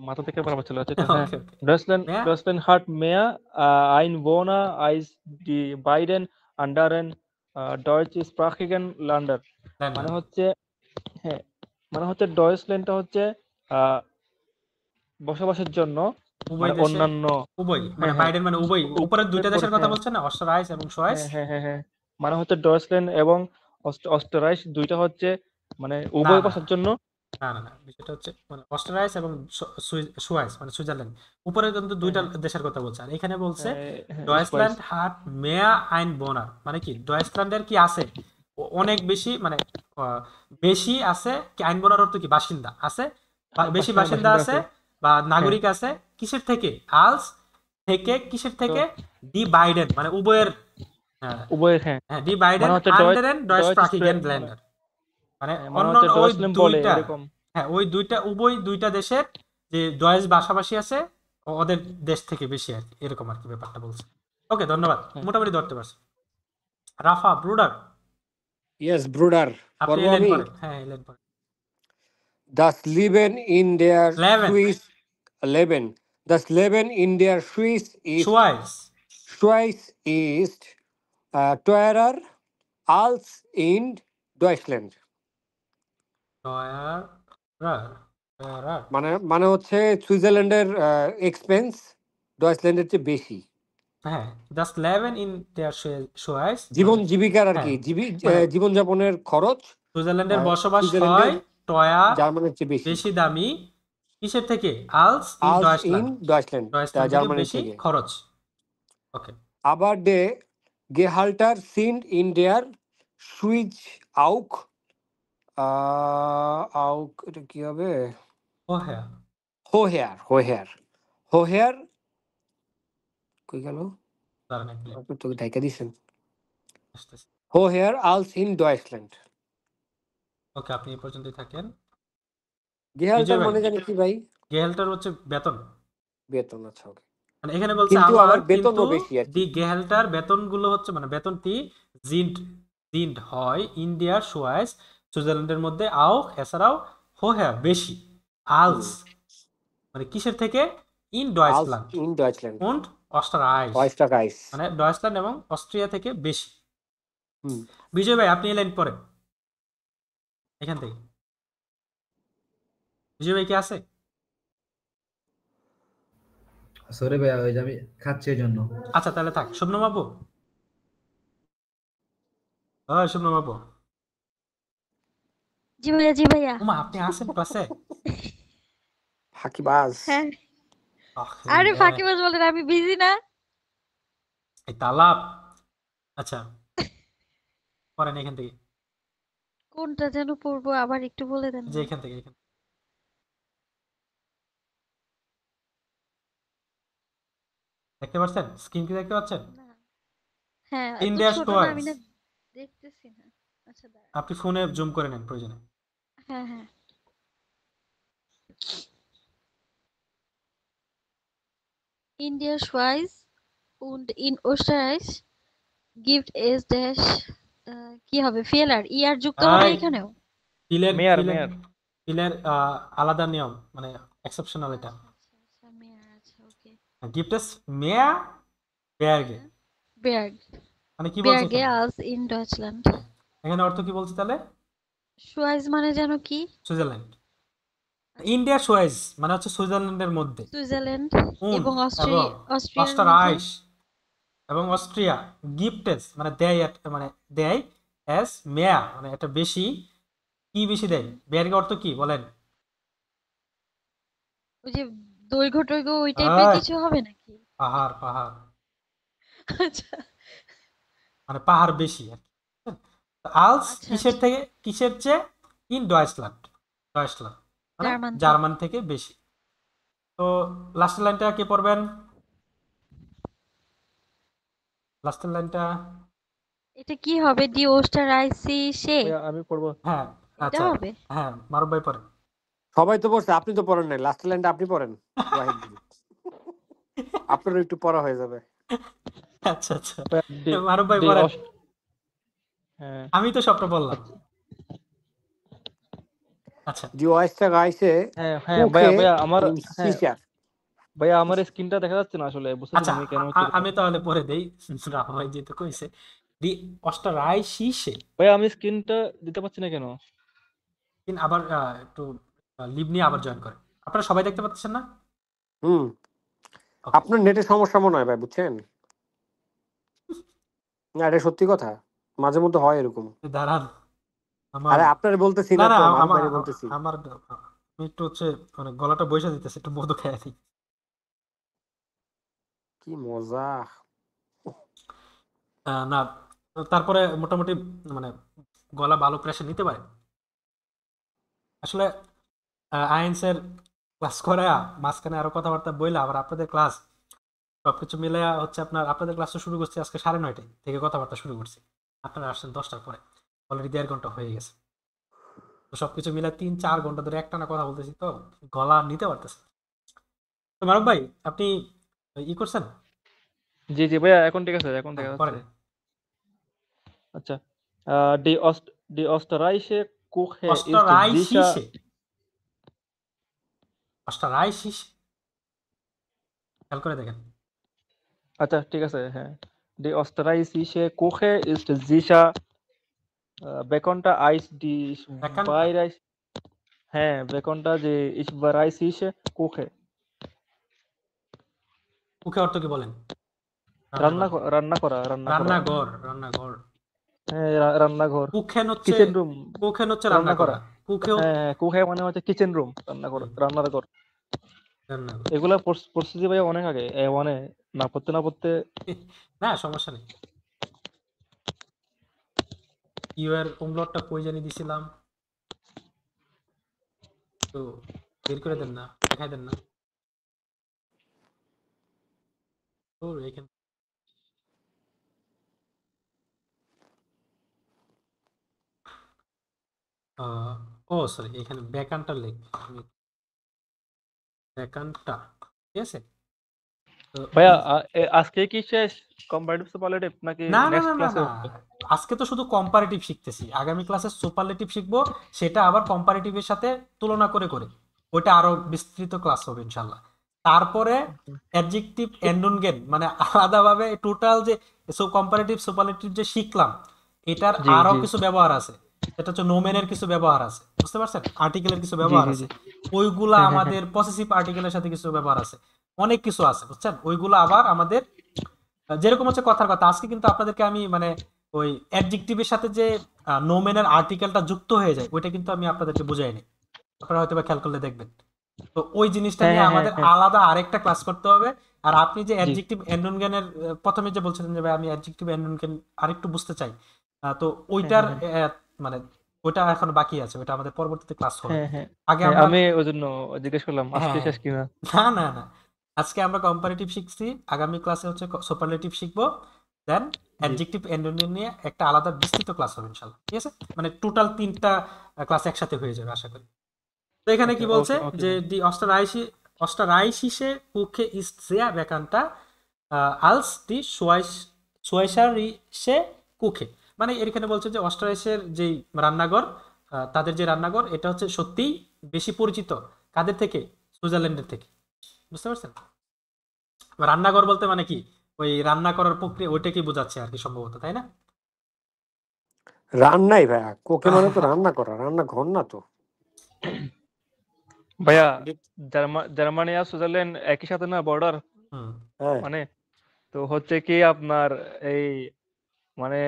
মাথা থেকে বরাবর চলে যাচ্ছে তো। হ্যাঁ, ওকে ওকে, মেয়া Deutschland hat mehr Einwohner als die beiden anderen deutschsprachigen Länder, মানে হচ্ছে হ্যাঁ, মানে হচ্ছে ডয়েচল্যান্ডটা হচ্ছে আহ, বসবাসের জন্য উভয় মানে দেশের, অন্যান্য। উভয় মানে হ্যাঁ, হ্যাঁ, বাইডেন মানে উভয়, উপরের দুইটা দেশের কথা হ্যাঁ, বলছেন না, অস্ট্রাইস এবং সোয়াইস। হ্যাঁ, মানে হচ্ছে ডয়েচল্যান্ড এবং অস্ট্রাইস দুইটা হচ্ছে মানে না উভয় না ভাষার জন্য। না, বিষয়টা হচ্ছে মানে অস্ট্রাইস এবং সোয়াইস মানে সুইজারল্যান্ড, উপরে কিন্তু দুইটা দেশের কথা বলছে, আর এখানে বলছে ডয়েচল্যান্ড হাট মেয়া আইন বোনার, মানে কি ডয়েচল্যান্ডের কি আছে অনেক বেশি, মানে বেশি আছে কি, আইন বোনার অর্থ কি বাসিন্দা আছে, বেশি বাসিন্দা আছে বা নাগরিক আছে, কিসের থেকে? আলস থেকে, কিসের থেকে? ডি বাইডেন মানে উভয়ের, উভয়। হ্যাঁ, হ্যাঁ ডি বাইডেন মানে হচ্ছে আন্ডারেন ডয়েচ ডয়েচ প্রাকিগেন ল্যান্ডার, মানে মানে অন্য হচ্ছে ওই ডয়েচল্যান্ড বলে দুইটা, এরকম। হ্যাঁ ওই দুইটা উভয় দুইটা দেশের যে ডয়েচ ভাষাভাষী আছে ওদের দেশ থেকে বেশি আর কি, এরকম আর কি ব্যাপারটা বলছে। ওকে, ধন্যবাদ, মোটামুটি ধরতে পারছি। রাফা ব্রুডার, ইয়েস ব্রুডার। আপনি পড়বো এলেন আমি। পরে, হ্যাঁ এলেন পরে। Das Leben in der Leben. Swiss Leben. Das Leben in der সোয়াইস Schweiz ist teurer als in Deutschland. মানে মানে হচ্ছে সুইজারল্যান্ডের এক্সপেন্স ডয়েচল্যান্ডের চেয়ে বেশি। হ্যাঁ, das Leben in der Schweiz, জীবন জীবিকার আর কি, মানে জীবনযাপনের খরচ সুইজারল্যান্ডের বসবাস সুইজারল্যান্ডের হয় টয়ার জার্মানির চেয়ে বেশি। বেশি দামি, কিসের থেকে? আলস ইন আলস ইন ডয়েচল্যান্ড, ডয়েচল্যান্ড ডয়েচল্যান্ড থেকে জার্মানির বেশি থেকে। খরচ। ওকে, আবার ডে গেহাল্টার সিন্ড ইন ডেয়ার সুইচ আউক আউক, এটা কি হবে? ও হ্যাঁ, হোহেয়ার কই গেল? দাঁড়ান এক মিনিট, আপনি তোকে ঢাকা দিছেন। আসতেছে। হোহেয়ার আলস ইন ডয়েচল্যান্ড। ওকে, আপনি এই পর্যন্তই থাকেন। গেহাল্টার বিজয় ভাই, মানে জানি কি ভাই? গেহাল্টার হচ্ছে বেতন, বেতন। আচ্ছা ওকে। মানে এখানে বলছে কিন্তু আমার আবার বেতনও কিন্তু বেশি আর কি। দি গেহাল্টার বেতনগুলো হচ্ছে মানে বেতনটি জিন্ড জিন্ড হয় ইন্ডিয়ার সোয়াইস সুইজারল্যান্ডের মধ্যে, আও এছাড়াও হোহ্যাঁ বেশি, আলস মানে কিসের থেকে? ইন আলস ডয়েচল্যান্ড ইন ডয়েচল্যান্ড und অস্ট্রাইস, অস্ট্রাইস। মানে ডয়েচল্যান্ড এবং অস্ট্রিয়া থেকে বেশি। হুম। বিজয় ভাই, আপনি লাইন পড়েন এখান থেকে। বিজয় ভাই কি আছে? সরি ভাইয়া, ওই যে আমি খাচ্ছি ওই জন্য। আচ্ছা তাহলে থাক। শুভনম আপু, শুভনম আপু, জি ভাইয়া। উমা আপনি আছেন ক্লাসে? ফাঁকিবাজ। হ্যাঁ, আরে আরে ফাঁকিবাজ বলেন, আমি বিজি না। এই তালাব। আচ্ছা, পড়েন এখান থেকে, কোনটা যেন পড়বো আবার একটু বলে দেন যে না। এখান থেকে দেখতে পাচ্ছেন? স্ক্রিন কি দেখতে পাচ্ছেন? না। হ্যাঁ, এত ইন্ডিয়া ছোট না, আমি সোয়াইস, না দেখতেছি না। আচ্ছা দাঁড়ান। আপনি ফোনে জুম করে নেন প্রয়োজনে। হ্যাঁ হ্যাঁ। India Schweiz und in Österreich gibt es dash কি হবে ফেলার ইয়ার যুক্ত হবে আই এখানেও? ফিলের মেয়ার ফিলের মেয়ার ফিলের আলাদা নিয়ম, মানে এক্সেপশনাল এটা। আচ্ছা আচ্ছা মেয়ার আচ্ছা ওকে। গিফট এস মেয়া বেয়ারগে, হ্যাঁ Berg মানে কি বলছে Berge এখানে? als in Deutschland। এখানে অর্থ কি বলছে তাহলে? Schweiz মানে যেন কি? সুইজারল্যান্ড। আচ্ছা ইন্ডিয়া সুয়েজ মানে হচ্ছে সুইজারল্যান্ডের মধ্যে। সুইজারল্যান্ড উন এবং এবং অস্ট্রিয়ার অস্টার মধ্যে আইস এবং অস্ট্রিয়া গিফটেস মানে দেয় মানে দেয় এস মেয়া মানে এটা বেশি, কি বেশি দেয়? বেয়ারগে অর্থ কি বলেন? ওই যে দৈর্ঘ্য টৈর্ঘ্য ওই টাইপের আহ, কিছু হবে নাকি? পাহাড় পাহাড়, আচ্ছা মানে পাহাড় বেশি আর কি। আলস আচ্ছা কিসের আচ্ছা থেকে, কিসের চেয়ে? ইন ডয়েচল্যান্ড, ডয়েচল্যান্ড মানে জার্মান থেকে। জার্মান থেকে বেশি। তো লাস্টের লাইনটা কে পড়বেন? লাস্টের লাইনটা এটা কি হবে ডি ওস্টারাইসি সে ভাইয়া আমি পড়বো। হ্যাঁ এটা আচ্ছা হবে? হ্যাঁ মারুফ ভাই পড়েন। সবাই তো পড়ছে, আপনি তো পড়েন নাই, লাস্ট লাইনটা আপনি পড়েন ওয়াহিদ ভাই। আপনারও একটু পড়া হয়ে যাবে। আচ্ছা আচ্ছা ভাইয়া, ডি- মারুফ ভাই ডি পড়েন। অস- হ্যাঁ আমি তো সবটা বললাম। আচ্ছা Die Österreicher হ্যাঁ হ্যাঁ ভাইয়া Küche ভাইয়া আমার in হ্যাঁ Sicher. ভাইয়া আমার স্ক্রিনটা দেখা যাচ্ছে না আসলে, বুঝতেছি আচ্ছা না আমি কেন হচ্ছে এরকম। আমি তাহলে পড়ে দেই, রাফা ভাই যেহেতু কইছে। দি অস্টারাইশিসে, ভাইয়া আমি স্ক্রিনটা দিতে পারছি না কেন? কিন্তু আবার একটু লিভ নিয়ে আবার জয়েন করে। আপনারা সবাই দেখতে পাচ্ছেন না? হুম, ওকে আপনার নেটের সমস্যা মনে হয় ভাই, বুঝছেন? না, এটা সত্যি কথা, মাঝে মধ্যে হয় এরকম। দাঁড়ান আমার, আরে আপনারে বলতেছি না না না তো, মারুফ আমার ভাইরে বলতেছি। আমার আমি একটু হচ্ছে মানে গলাটা বসে দিতেছে, একটু মধু খেয়ে দিই। কি মজা! না তারপরে মোটামুটি মানে গলা ভালো প্রেশার নিতে পারে আসলে। আইএনসের ক্লাস করে মাঝখানে আরো কথাবার্তা বইলা আবার আপনাদের ক্লাস সবকিছু মিলে হচ্ছে আপনাদের ক্লাস তো শুরু করছি আজকে 9:30 থেকে কথাবার্তা শুরু করছি, আপনারা আসছেন 10টার পরে, অলরেডি 1.5 ঘন্টা হয়ে গেছে। তো সবকিছু মিলে 3-4 ঘন্টা ধরে একটানা কথা বলতেছি, তো গলা নিতে পারতেছে না। তো মারুফ ভাই আপনি ই করছেন? জি জি ভাইয়া এখন ঠিক আছে, এখন দেখা করেন। যাচ্ছে। আচ্ছা ডি অস্টারাইসে কুখে ইস্ট জিশা অস্টারাইশিসে, অস্টারাইশিসে খেয়াল করে দেখেন। আচ্ছা ঠিক আছে হ্যাঁ। ডি অস্টারাইসিসে কুখে ইস্ট জিশা বেকনটা আইস ডি বেকানটা বাইরাইস হ্যাঁ বেকনটা যে ইস বারাইসিসে কুখে মুখে অর্থ কি বলেন? রান্না করা রান্নাঘর, রান্নাঘর। হ্যাঁ রান্নাঘর কুখেন হচ্ছে, কিচেন রুম কুখেন হচ্ছে রান্না রান্না করা। করা, কুখেও হ্যাঁ কুখে মানে হচ্ছে কিচেন রুম, রান্নার ঘর। রান্নাঘর। এগুলা পড়ছি যে ভাই অনেক আগে মানে না পড়তে না সমস্যা নেই। ইউ এর উমলটটা কই জানি দিছিলাম, তো বের করে দেন না, দেখাই দেন না। তো এখানে ও সরি, এখানে ব্যাকানটা লেখ, ব্যাকানটা ঠিক আছে। তো ভাইয়া আজকে কি শেষ কম্পারেটিভ সুপারলেটিভ নাকি না না নেক্সট না না ক্লাসে না, আজকে তো শুধু কম্পারেটিভ শিখতেছি, আগামী ক্লাসে সুপারলেটিভ শিখবো, সেটা আবার কম্পারেটিভের সাথে তুলনা করে করে, ওইটা আরো বিস্তৃত ক্লাস হবে ইনশাল্লাহ। তারপরে অ্যাডজেক্টিভ এন্ডুনগেন মানে আলাদাভাবে টোটাল যে কম্পারেটিভ সুপারলেটিভ যে শিখলাম, এটার জি আরো জি কিছু ব্যবহার আছে, সেটা হচ্ছে নোমেনের কিছু ব্যবহার আছে, বুঝতে পারছেন? আর্টিকেলের কিছু জি ব্যবহার জি আছে, জি ওইগুলা হ্যাঁ হ্যাঁ হ্যাঁ আমাদের পসেসিভ আর্টিকেলের সাথে কিছু ব্যবহার আছে, অনেক কিছু আছে বুঝছেন, ওইগুলো আবার আমাদের যেরকম হচ্ছে কথার কথা, আজকে কিন্তু আপনাদেরকে আমি মানে ওই অ্যাডজেক্টিভের সাথে যে নোমেনের আর্টিকেলটা যুক্ত হয়ে যায়, ওইটা কিন্তু আমি আপনাদেরকে বুঝাইনি, আপনারা হয়তো বা খেয়াল করলে দেখবেন। তো ওই জিনিসটা হ্যাঁ নিয়ে হ্যাঁ আমাদের হ্যাঁ আলাদা আরেকটা ক্লাস করতে হবে। আর আপনি যে জি অ্যাডজেক্টিভ এন্ডনগেনের প্রথমে যে বলছিলেন যে ভাই আমি অ্যাডজেক্টিভ এন্ডনগেন আরেকটু বুঝতে চাই, তো হ্যাঁ ওইটার হ্যাঁ হ্যাঁ মানে ওইটা এখন বাকি আছে, ওইটা আমাদের পরবর্তীতে ক্লাস হবে। হ্যাঁ হ্যাঁ আগে হ্যাঁ আমরা, আমি ওই জন্য জিজ্ঞেস করলাম আজকে হ্যাঁ শেষ কিনা। না না না, আজকে আমরা কম্পারেটিভ শিখছি, আগামী ক্লাসে হচ্ছে সুপারলেটিভ শিখবো, দেন অ্যাডজেক্টিভ অ্যান্টোনিম নিয়ে একটা আলাদা বিস্তৃত ক্লাস হবে ইনশাল্লাহ, ঠিক আছে? মানে টোটাল 3টা ক্লাস একসাথে হয়ে যাবে আশা করি। তো এখানে কি আচ্ছা, বলছে ওকে ওকে যে ভাই। die Österreichische Küche ist sehr bekannter als die Schweizerische Küche। মানে এখানে বলছে যে অস্ট্রাইসের যে রান্নাঘর, তাদের যে রান্নাঘর এটা হচ্ছে সত্যিই বেশি পরিচিত কাদের থেকে? সুইজারল্যান্ডের থেকে। বুঝতে পারছেন? রান্নাঘর বলতে মানে কি ওই রান্না করার প্রক্রিয়া ওইটাকেই বোঝাচ্ছে আর কি সম্ভবত, তাই না? রান্নাই ভাইয়া, কোকে মানে তো রান্না করা, রান্না ঘর না তো। ভাইয়া জার্মানি আর সুইজারল্যান্ড একই সাথে না বর্ডার, হুম হ্যাঁ, মানে তো হচ্ছে কি আপনার এই মানে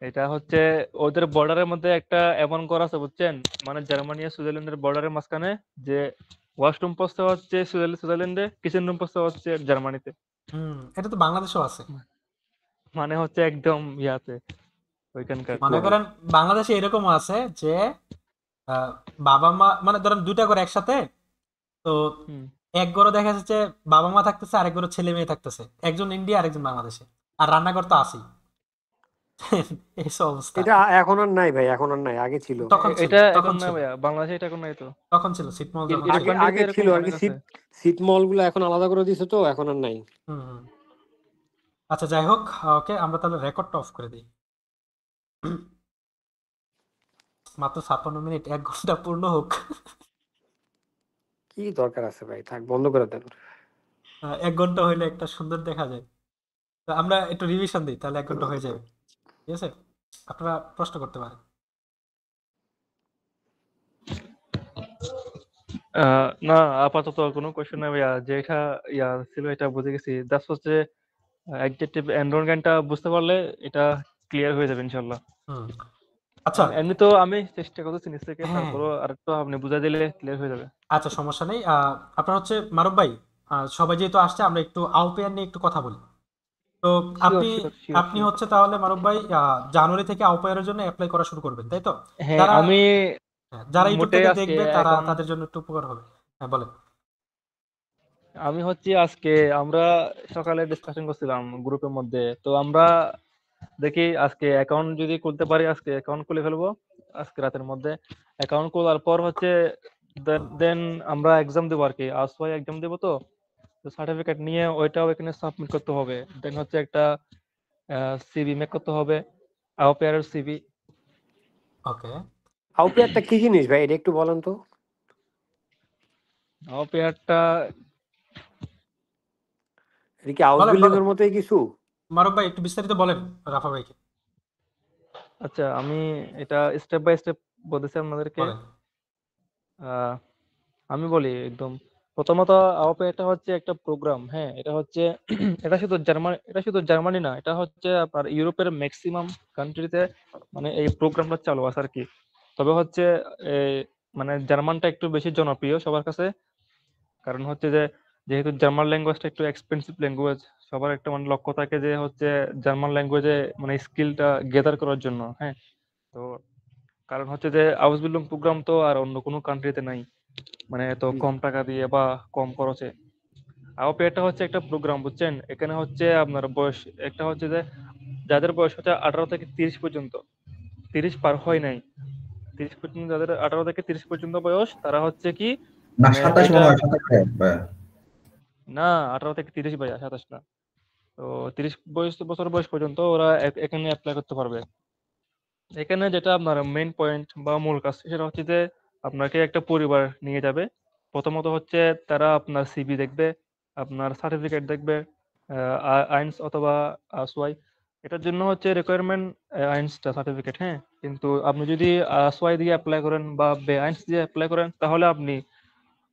এটা হচ্ছে ওদের বর্ডারের মধ্যে একটা এমন ঘর আছে বুঝছেন, মানে জার্মানি আর সুইজারল্যান্ডের বর্ডারের মাঝখানে, যে ওয়াশরুম পড়ছে হচ্ছে সুইজারল্যান্ডে, কিচেন রুম পড়ছে হচ্ছে জার্মানিতে। এটা তো বাংলাদেশেও আছে। মানে হচ্ছে একদম ইয়াতে ওইখানকার। মনে করেন বাংলাদেশে এরকম আছে যে বাবা মা মানে ধরেন দুইটা করে একসাথে, তো হুম। এক ঘরে দেখা যাচ্ছে বাবা মা থাকতেছে, আরেক ঘরে ছেলে মেয়ে থাকতেছে, একজন ইন্ডিয়া আরেকজন বাংলাদেশে, আর রান্নাঘর তো আছেই। এইসব অবস্থা। এটা এখন আর নাই ভাই, এখন আর নাই, আগে ছিল। তখন ছিল, এটা তখন এখন না ছিল, ভাইয়া, বাংলাদেশে এটা এখন নাই তো। তখন ছিল ছিটমহল যখন কিছু ছিল। আগে কান্ট্রিতে আগে এরকম ছিল আর অনেক কি, আছে। সিট মল গুলো এখন আলাদা করে দিছে তো, এখন আর নাই। হুম হুম। আচ্ছা যাই হোক, ওকে আমরা তাহলে রেকর্ডটা অফ করে দিই। মাত্র 56 মিনিট, 1 ঘন্টা পূর্ণ হোক। কি দরকার আছে ভাই, থাক বন্ধ করে দেন। 1 ঘন্টা হইলে একটা সুন্দর দেখা যায়। তো আমরা একটু রিভিশন দিই, তাহলে 1 ঘন্টা হয়ে যাবে, ঠিক আছে? আপনারা প্রশ্ন করতে পারেন। না, আপাতত কোনো কোয়েশ্চেন নাই ভাইয়া, যেটা ছিল এটা বুঝে গেছি। দ্যাটস হচ্ছে অ্যাডজেক্টিভ এনভায়রনমেন্টটা বুঝতে পারলে এটা ক্লিয়ার হয়ে যাবে ইনশাআল্লাহ। হুম আচ্ছা এমনি তো আমি চেষ্টা করতেছি নিজ থেকে, হ্যাঁ তারপরও আরেকটু আপনি বুঝাই দিলে ক্লিয়ার হয়ে যাবে। আচ্ছা সমস্যা নেই। আপনার হচ্ছে মারুফ ভাই, সবাই যেহেতু আসছে আমরা একটু আউপেয়ার নিয়ে একটু কথা বলি। তো শিওর আপনি শিওর শিওর আপনি শিওর। হচ্ছে তাহলে মারুফ ভাই জানুয়ারি থেকে আউপেয়ারের জন্য অ্যাপ্লাই করা শুরু করবেন, তাই তো? হ্যাঁ, যারা আমি যারা ইউটিউব মোটে থেকে আজকে দেখবে এখন তাদের জন্য একটু উপকার হবে। হ্যাঁ বলেন। আমি হচ্ছে আজকে আমরা সকালে ডিসকাশন করছিলাম গ্রুপের মধ্যে, তো আমরা দেখি আজকে অ্যাকাউন্ট যদি খুলতে পারি, আজকে অ্যাকাউন্ট খুলে ফেলবো আজকে রাতের মধ্যে। অ্যাকাউন্ট খোলার পর হচ্ছে দেন আমরা এক্সাম দেবো আর কি, আসওয়াই এক্সাম দেবো। তো সার্টিফিকেট নিয়ে ওইটাও এখানে সাবমিট করতে হবে। দেন হচ্ছে একটা সিভি মেক করতে হবে, আওপেয়ারের সিভি। ওকে আউপিআরটা কি জিনিস ভাই, এটা একটু বলেন তো। আওপেয়ারটা এটা কি হাউস বলেন বিল্ডিং বলেন এর মতোই কিছু? মারুফ ভাই একটু বিস্তারিত বলেন রাফা ভাইকে। আচ্ছা, আমি এটা স্টেপ বাই স্টেপ বলতেছি আপনাদেরকে। বলেন। আহ, আমি বলি একদম প্রথমত, আওপেয়ারটা হচ্ছে একটা প্রোগ্রাম। হ্যাঁ, এটা হচ্ছে এটা শুধু জার্মানি না, এটা হচ্ছে আপনার ইউরোপের ম্যাক্সিমাম কান্ট্রিতে মানে এই প্রোগ্রামটা চালু আছে আর কি। তবে হচ্ছে এই মানে জার্মানটা একটু বেশি জনপ্রিয় সবার কাছে, কারণ হচ্ছে যে যেহেতু জার্মান ল্যাঙ্গুয়েজটা একটু এক্সপেন্সিভ ল্যাঙ্গুয়েজ, সবার একটা মানে লক্ষ্য থাকে যে হচ্ছে জার্মান ল্যাঙ্গুয়েজে মানে স্কিলটা গেদার করার জন্য। হ্যাঁ, তো কারণ হচ্ছে যে আউসবিল্ডিং প্রোগ্রাম তো আর অন্য কোনো কান্ট্রিতে নাই, মানে এত কম টাকা দিয়ে বা কম খরচে। আওপেয়ারটা হচ্ছে একটা প্রোগ্রাম বুঝছেন, এখানে হচ্ছে আপনার বয়স একটা হচ্ছে যে যাদের বয়স হচ্ছে 18 থেকে 30 পর্যন্ত, 30 পার হয় নাই, 30 পর্যন্ত যাদের 18 থেকে 30 পর্যন্ত বয়স, তারা হচ্ছে কি না মানে 27 এটা মনে হয় 27 ভাইয়া। না, 18 থেকে 30 ভাইয়া, 27 না। তো 30 বছর বয়স পর্যন্ত ওরা এখানে অ্যাপ্লাই করতে পারবে। এখানে যেটা আপনার মেইন পয়েন্ট বা মূল কাজ, সেটা হচ্ছে যে আপনাকে একটা পরিবার নিয়ে যাবে। প্রথমত হচ্ছে তারা আপনার সিভি দেখবে, আপনার সার্টিফিকেট দেখবে, আইনস অথবা আসওয়াই। এটার জন্য হচ্ছে রিকোয়ারমেন্ট আইনসটা সার্টিফিকেট। হ্যাঁ, কিন্তু আপনি যদি আসওয়াই দিয়ে অ্যাপ্লাই করেন বা আইনস দিয়ে অ্যাপ্লাই করেন, তাহলে আপনি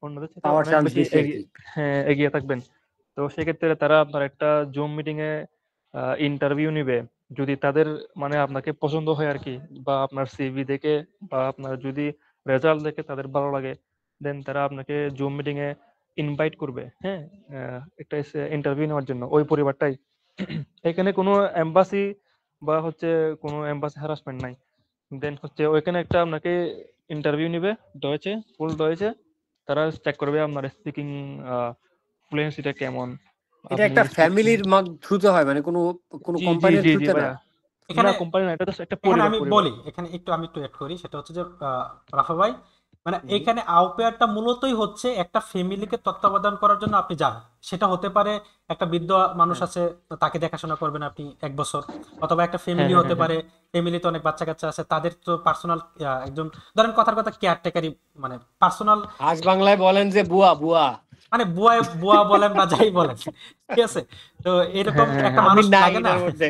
অন্যদের সাথে পাওয়ার অনেক চান্স বেশি বেশি আর কি। হ্যাঁ, এগিয়ে থাকবেন। তো সেক্ষেত্রে তারা আপনার একটা জুম মিটিং এ ইন্টারভিউ নিবে। যদি তাদের মানে আপনাকে পছন্দ হয় আর কি, বা আপনার সিভি দেখে বা আপনার যদি রেজাল্ট দেখে তাদের ভালো লাগে, দেন তারা আপনাকে জুম মিটিং এ ইনভাইট করবে। হ্যাঁ, একটা ইন্টারভিউ নেওয়ার জন্য ওই পরিবারটাই। এখানে কোনো এম্বাসি বা হচ্ছে কোনো এম্বাসি হ্যারাসমেন্ট নাই। দেন হচ্ছে ওইখানে একটা আপনাকে ইন্টারভিউ নিবে, ডয়েচে, ফুল ডয়েচে। তারা চেক করবে আপনার স্পিকিং ফ্লুয়েন্সিটা কেমন, এটা আপনি একটা speaking- ফ্যামিলির থ্রুতে হয়, মানে কোনো জি জি কোম্পানির জি জি থ্রুতে না? ভাইয়া, এখানে না কোম্পানি না, এটা just একটা এখানে পরিবার আমি পরিবার। বলি, এখানে আমি একটু অ্যাড করি, সেটা হচ্ছে যে রাফা ভাই, মানে এখানে আউপেয়ারটা মূলতই হচ্ছে একটা ফ্যামিলিকে তত্ত্বাবধান করার জন্য আপনি যান। সেটা হতে পারে একটা বৃদ্ধ মানুষ আছে, তো তাকে দেখাশোনা করবেন আপনি 1 বছর, অথবা একটা ফ্যামিলি হ্যাঁ, হতে হ্যাঁ, পারে, ফ্যামিলিতে অনেক বাচ্চা কাচ্চা আছে, তাদের তো পার্সোনাল একজন, ধরেন কথার কথা কেয়ারটেকারই, মানে পার্সোনাল, আজ বাংলায় বলেন যে বুয়া বুয়া। মানে বুয়া বুয়া বলেন বা যাই বলেন, ঠিক আছে? তো এরকম হ্যাঁ, হ্যাঁ, একটা হ্যাঁ। আমি মানুষ নাই লাগে না? এটার মধ্যে,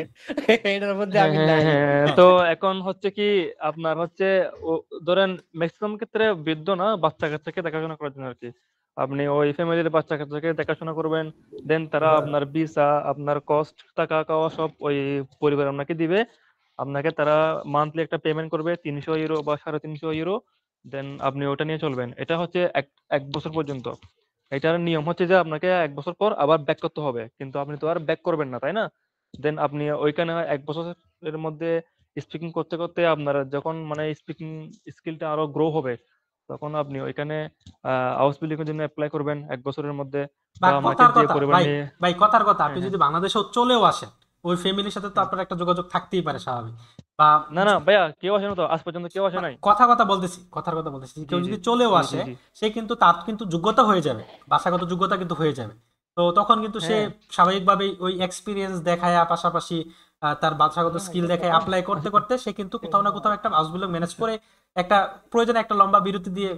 এটার মধ্যে হ্যাঁ আমি হ্যাঁ নাই। হ্যাঁ হ্যাঁ, হ্যাঁ, তো এখন হচ্ছে কি আপনার হচ্ছে ধরেন ম্যাক্সিমাম ক্ষেত্রে বৃদ্ধ না, বাচ্চা কাচ্চাকে দেখাশোনা করার জন্য আর কি। আপনি ওই ফ্যামিলির বাচ্চা কাচ্চাকে দেখাশোনা করবেন, দেন তারা আপনার ভিসা, আপনার কস্ট, টাকা খাওয়া সব ওই পরিবার আপনাকে দিবে। আপনাকে তারা মান্থলি একটা পেমেন্ট করবে 300 ইউরো বা 350 ইউরো, দেন আপনি ওটা নিয়ে চলবেন। এটা হচ্ছে এক বছর পর্যন্ত। এটার নিয়ম হচ্ছে যে আপনাকে 1 বছর পর আবার ব্যাক করতে হবে, কিন্তু আপনি তো আর ব্যাক করবেন না, তাই না? দেন আপনি ওইখানে 1 বছরের মধ্যে স্পিকিং করতে করতে আপনার যখন মানে স্পিকিং স্কিলটা আরো গ্রো হবে, তখন আপনি ওইখানে হাউস বিল্ডিং এর জন্য অ্যাপ্লাই করবেন 1 বছরের মধ্যে, বা বা আপনাকে কথার যে কথা পরিবার ভাই, নিয়ে। কথার কথা, হ্যাঁ আপনি হ্যাঁ যদি বাংলাদেশেও চলেও আসেন, ওই ফ্যামিলির সাথে তো হ্যাঁ। আপনার একটা যোগাযোগ থাকতেই পারে স্বাভাবিক, বা না না ভাইয়া, কেউ আসে না তো, আজ পর্যন্ত কেউ আসে নাই। কথা বলতেছি, কথার কথা বলতেছি, জি কেউ জি যদি চলেও জি জি আসে, জি সে কিন্তু তার কিন্তু যোগ্যতা হয়ে যাবে, ভাষাগত যোগ্যতা কিন্তু হয়ে যাবে। তো তখন কিন্তু সে হ্যাঁ স্বাভাবিকভাবেই ওই এক্সপিরিয়েন্স দেখায়, পাশাপাশি তার ভাষাগত স্কিল দেখায়, অ্যাপ্লাই করতে করতে সে কিন্তু কোথাও না কোথাও একটা হাউস বিল্ডিং ম্যানেজ করে একটা প্রয়োজনে একটা লম্বা বিরতি দিয়ে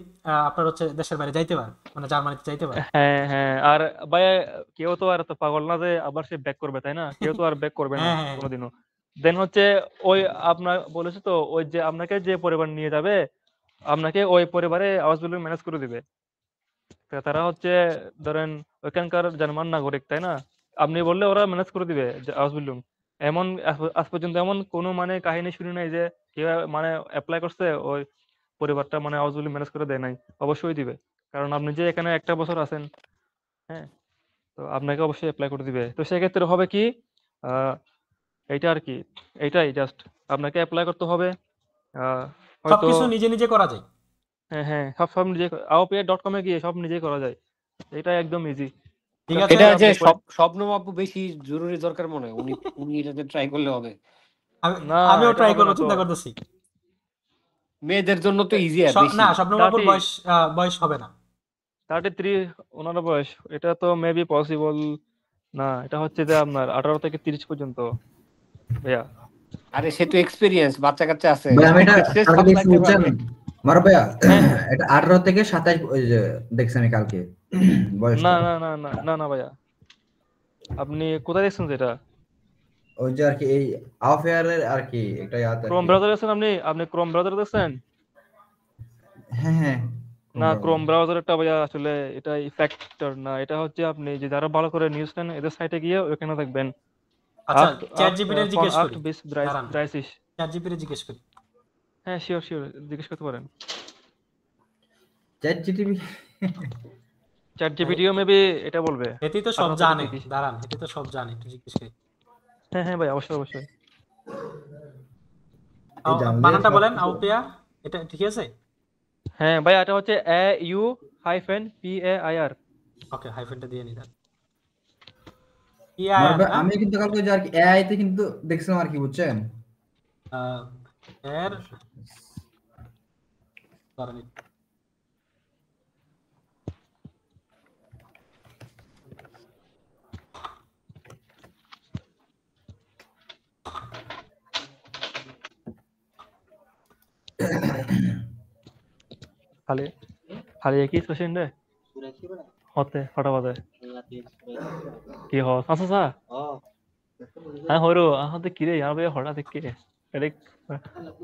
আপনার হচ্ছে দেশের বাইরে যাইতে পারে, মানে জার্মানিতে যাইতে পারে। হ্যাঁ হ্যাঁ। আর ভাইয়া, কেউ তো আর এত পাগল না যে আবার সে ব্যাক করবে, তাই না? কেউ তো আর ব্যাক করবে না হ্যাঁ হ্যাঁ কোনোদিনও। দেন হচ্ছে ওই আপনার বলেছে তো, ওই যে আপনাকে যে পরিবার নিয়ে যাবে, আপনাকে ওই পরিবারে হাউস বিল্ডিং ম্যানেজ করে দিবে। তা তারা হচ্ছে ধরেন ওইখানকার জার্মান নাগরিক, তাই না? আপনি বললে ওরা ম্যানেজ করে দিবে হাউস বিল্ডিং। এমন আজ পর্যন্ত এমন কোনো মানে কাহিনী শুনি নাই যে কেউ মানে অ্যাপ্লাই করছে, ওই পরিবারটা মানে হাউস বিল্ডিং ম্যানেজ করে দেয় নাই। অবশ্যই দিবে, কারণ আপনি যে এখানে 1 বছর আছেন, হ্যাঁ, তো আপনাকে অবশ্যই অ্যাপ্লাই করে দিবে। তো সেক্ষেত্রে হবে কি, আহ এইটা আর কি, এইটাই জাস্ট আপনাকে অ্যাপ্লাই করতে হবে। হয়তো সবকিছু নিজে নিজে করা যায়। হ্যাঁ হ্যাঁ, সব সব নিজে, aopa.com এ গিয়ে সব নিজেই করা যায়। এটা একদম ইজি। ঠিক জাস্ট আছে। এটা যে আপনি স্বপ্ন আপু বেশি জরুরি দরকার মনে হয়, উনি উনি এটাতে ট্রাই করলে হবে। না, আমিও এটা ট্রাই হবে করবো, না তো। চিন্তা করতেছি। মেয়েদের জন্য তো ইজি বেশি। না, স্বপ্ন বাবুর থার্টি বয়স বয়স হবে না। 33 ওনার বয়স, এটা তো মেবি পসিবল না। এটা হচ্ছে যে আপনার 18 থেকে 30 পর্যন্ত ভাইয়া। আরে সে তো এক্সপেরিয়েন্স, বাচ্চা কাচ্চা আছে, ভাই আমি এটা সে কালকে দেখছি সামলাইতে বুঝছেন, পারবে। মারো ভাইয়া, হ্যাঁ হ্যাঁ। এটা 18 থেকে 27 ওই যে দেখছি আমি কালকে না বয়সটা। না না না না না ভাইয়া, আপনি কোথায় দেখছেন যেটা? ওই যে আর কি এই আফেয়ারের আর কি একটা ইয়াত আর ক্রোম কি। ব্রাউজার দেখছেন আপনি ক্রোম ব্রাউজার দেখছেন? হ্যাঁ হ্যাঁ না, ক্রোম ব্রাউজারটা ভাইয়া আসলে এটা ফ্যাক্টর না। এটা হচ্ছে আপনি যদি আরো ভালো করে নিউজ নেন, এদের সাইটে গিয়ে ওখানে দেখবেন। আচ্ছা, আক্ট চ্যাট আক্ট জিপিটি ফন জিজ্ঞেস আক্ট করি, বিস দাঁড়ান, ড্রাইসিস। চ্যাট জিপিটি জিজ্ঞেস করি। হ্যাঁ শিওর শিওর, জিজ্ঞেস করতে পারেন। Chat GTP. চ্যাট জিপিটিও মেবি এটা বলবে এটি তো সব 18 থেকে জানে, 30। দাঁড়ান, এটি তো সব জানে, একটু জিজ্ঞেস করি। হ্যাঁ হ্যাঁ ভাই, অবশ্যই অবশ্যই। এই জানলে বানানটা সব বলেন, কিছু। আউপিয়া, এটা ঠিক আছে? হ্যাঁ ভাই, এটা হচ্ছে AU-PAIR। ওকে, হাইফেনটা দিয়ে নিলাম। মারো পিআইআর ভাই, না, আমি কিন্তু কালকে ওই যে আর কি এআই তে কিন্তু দেখছিলাম আর কি বুঝছেন। এর দাঁড়ান একটু। খালি খালি একই সেশন রে হতে ফটাফটে কি হ আচ্ছা আচ্ছা হ্যাঁ হরো আহতে কি রে यहाँ पे हटा देख के अरे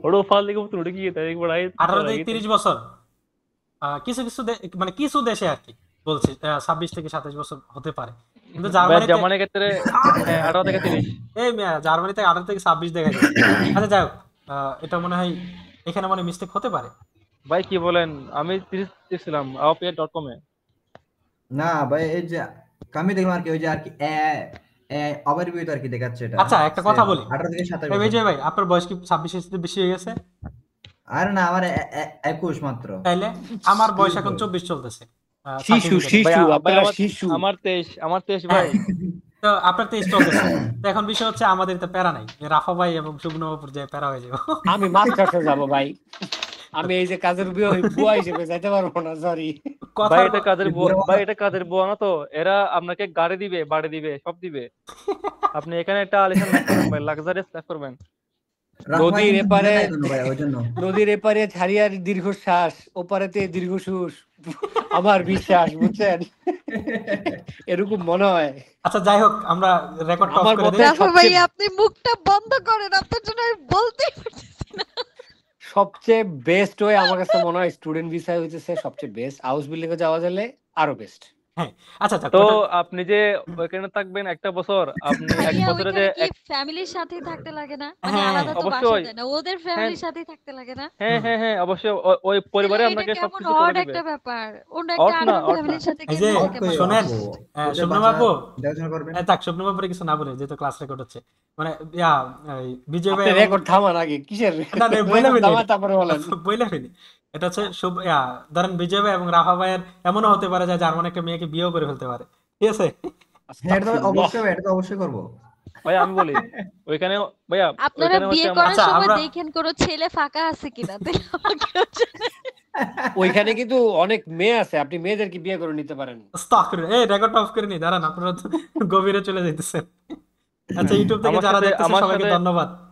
ওড়ো ফাল দিকে তো উড়ে গিয়ে তাই এক বড়াই 18 থেকে 30 বছর, কিছু কিছু মানে কিছু দেশে আর কি বলছি 26 থেকে 27 বছর হতে পারে, কিন্তু জার্মানিতে, জার্মানির ক্ষেত্রে হ্যাঁ 18 থেকে 30। এই মিয়া, জার্মানিতে 18 থেকে 26 দেখা যায়। আচ্ছা যাই হোক, এটা মনে হয় এখানে মনে মিস্টেক হতে পারে। ভাই কি বলেন, আমি 30 দেখছিলাম aopa.com এ। না ভাই, এই যে আমি দেখলাম আর কি ওই যে আর কি ওভারভিউ আর কি দেখাচ্ছে এটা। আচ্ছা, একটা কথা বলি, 18 থেকে 27 এই বছর। বিজয় ভাই, আপনার বয়স কি 26 এর চেয়ে বেশি হয়ে গেছে? আরে না, আমার 21 মাত্র। তাইলে আমার বয়স এখন 24 চলতেছে। শিশু ভাই শিশু ভাই আপনারা আমার শিশু। আমার 23 ভাই। তো আপনার তো স্টক আছে, তো এখন বিষয় হচ্ছে আমাদের তো প্যারা নাই, রাফা ভাই এবং শুভনবাবুর যে প্যারা হয়ে যাবো। আমি মাস্টার্সে যাব ভাই, আমি এই যে কাজের বুয়া হিসেবে যাইতে পারবো না, সরি। কথা ভাই এটা কাজের বুয়া, ভাই এটা কাজের বুয়া না তো, এরা আপনাকে গাড়ি দিবে, বাড়ি দিবে, সব দিবে। আপনি এখানে একটা আলিশান লাইফ করবেন ভাই, লাক্সারিয়াস লাইফ করবেন। নদীর এপারে ভাই ওই জন্য নদীর এপারে ছাড়িয়ার দীর্ঘশ্বাস, ওপারেতে দীর্ঘশ্বাস, আমার বিশ্বাস, বুঝছেন? এরকম মনে হয়। আচ্ছা যাই হোক, আমরা রেকর্ড অফ আমার করে মতে দিই। রাফা ভাই সবচেয়ে- আপনি মুখটা বন্ধ করেন, আপনার জন্য আমি বলতেই পারতেছি না। সবচেয়ে বেস্ট ওয়ে আমার কাছে মনে হয় স্টুডেন্ট ভিসায় হইতেছে সবচেয়ে বেস্ট। হাউস বিল্ডিং এ যাওয়া গেলে আরো বেস্ট। হ্যাঁ আচ্ছা আচ্ছা, তো ওটা- আপনি যে ওইখানে থাকবেন একটা বছর, আপনি এক ভাইয়া বছরে যে ওইখানে কি ফ্যামিলির সাথেই থাকতে লাগে না? মানে হ্যাঁ, আলাদা তো বাসা অবশ্যই। দেয় না, ওদের ফ্যামিলির সাথেই থাকতে লাগে না? হ্যাঁ হ্যাঁ হ্যাঁ অবশ্যই, ওই পরিবারে তাহলে আপনাকে এটা কেমন সবকিছু করে odd দিবে। একটা ব্যাপার, অন্য Odd একটা না, আননোন odd ফ্যামিলির সাথে এই যে, কেমনে থাকে অবশ্যই, শোনেন, আপু, ওদের শুভনবাবু, বাসা দেখাশোনা করবেন। থাক শুভনবাবুরে কিছু না বলে, যেহেতু ক্লাস রেকর্ড হচ্ছে, মানে বিজয় ভাই আপনি এবং- রেকর্ড থামান আগে, কিসের না, না, বইলা ফেলি। থামান তারপরে বলেন। বইলা ফেলি। এটা হচ্ছে ধরেন বিজয় ভাই এবং রাফা ভাইয়ের এমনও হতে পারে যে জার্মান একটা মেয়েকে বিয়েও করে ফেলতে পারে, ঠিক আছে? হ্যাঁ, এটা তো অবশ্যই ভাই, এটা তো অবশ্যই করবো। ভাই আমি বলি ওইখানে ভাইয়া, আপনারা ওইখানে বিয়ে হচ্ছে করার আচ্ছা, সময় আমরা- দেখেন কোনো ছেলে ফাঁকা আছে কিনা, তাহলে আমাকেও জানান। ওইখানে কিন্তু অনেক মেয়ে আছে, আপনি মেয়েদেরকে বিয়ে করে নিতে পারেন। এই রেকর্ড অফ করে নি, দাঁড়ান, আপনারা তো গভীরে চলে যাইতেছেন। আচ্ছা, ইউটিউব থেকে আমার যারা সাথে- দেখতেছে আমার সবাইকে সাথে- ধন্যবাদ।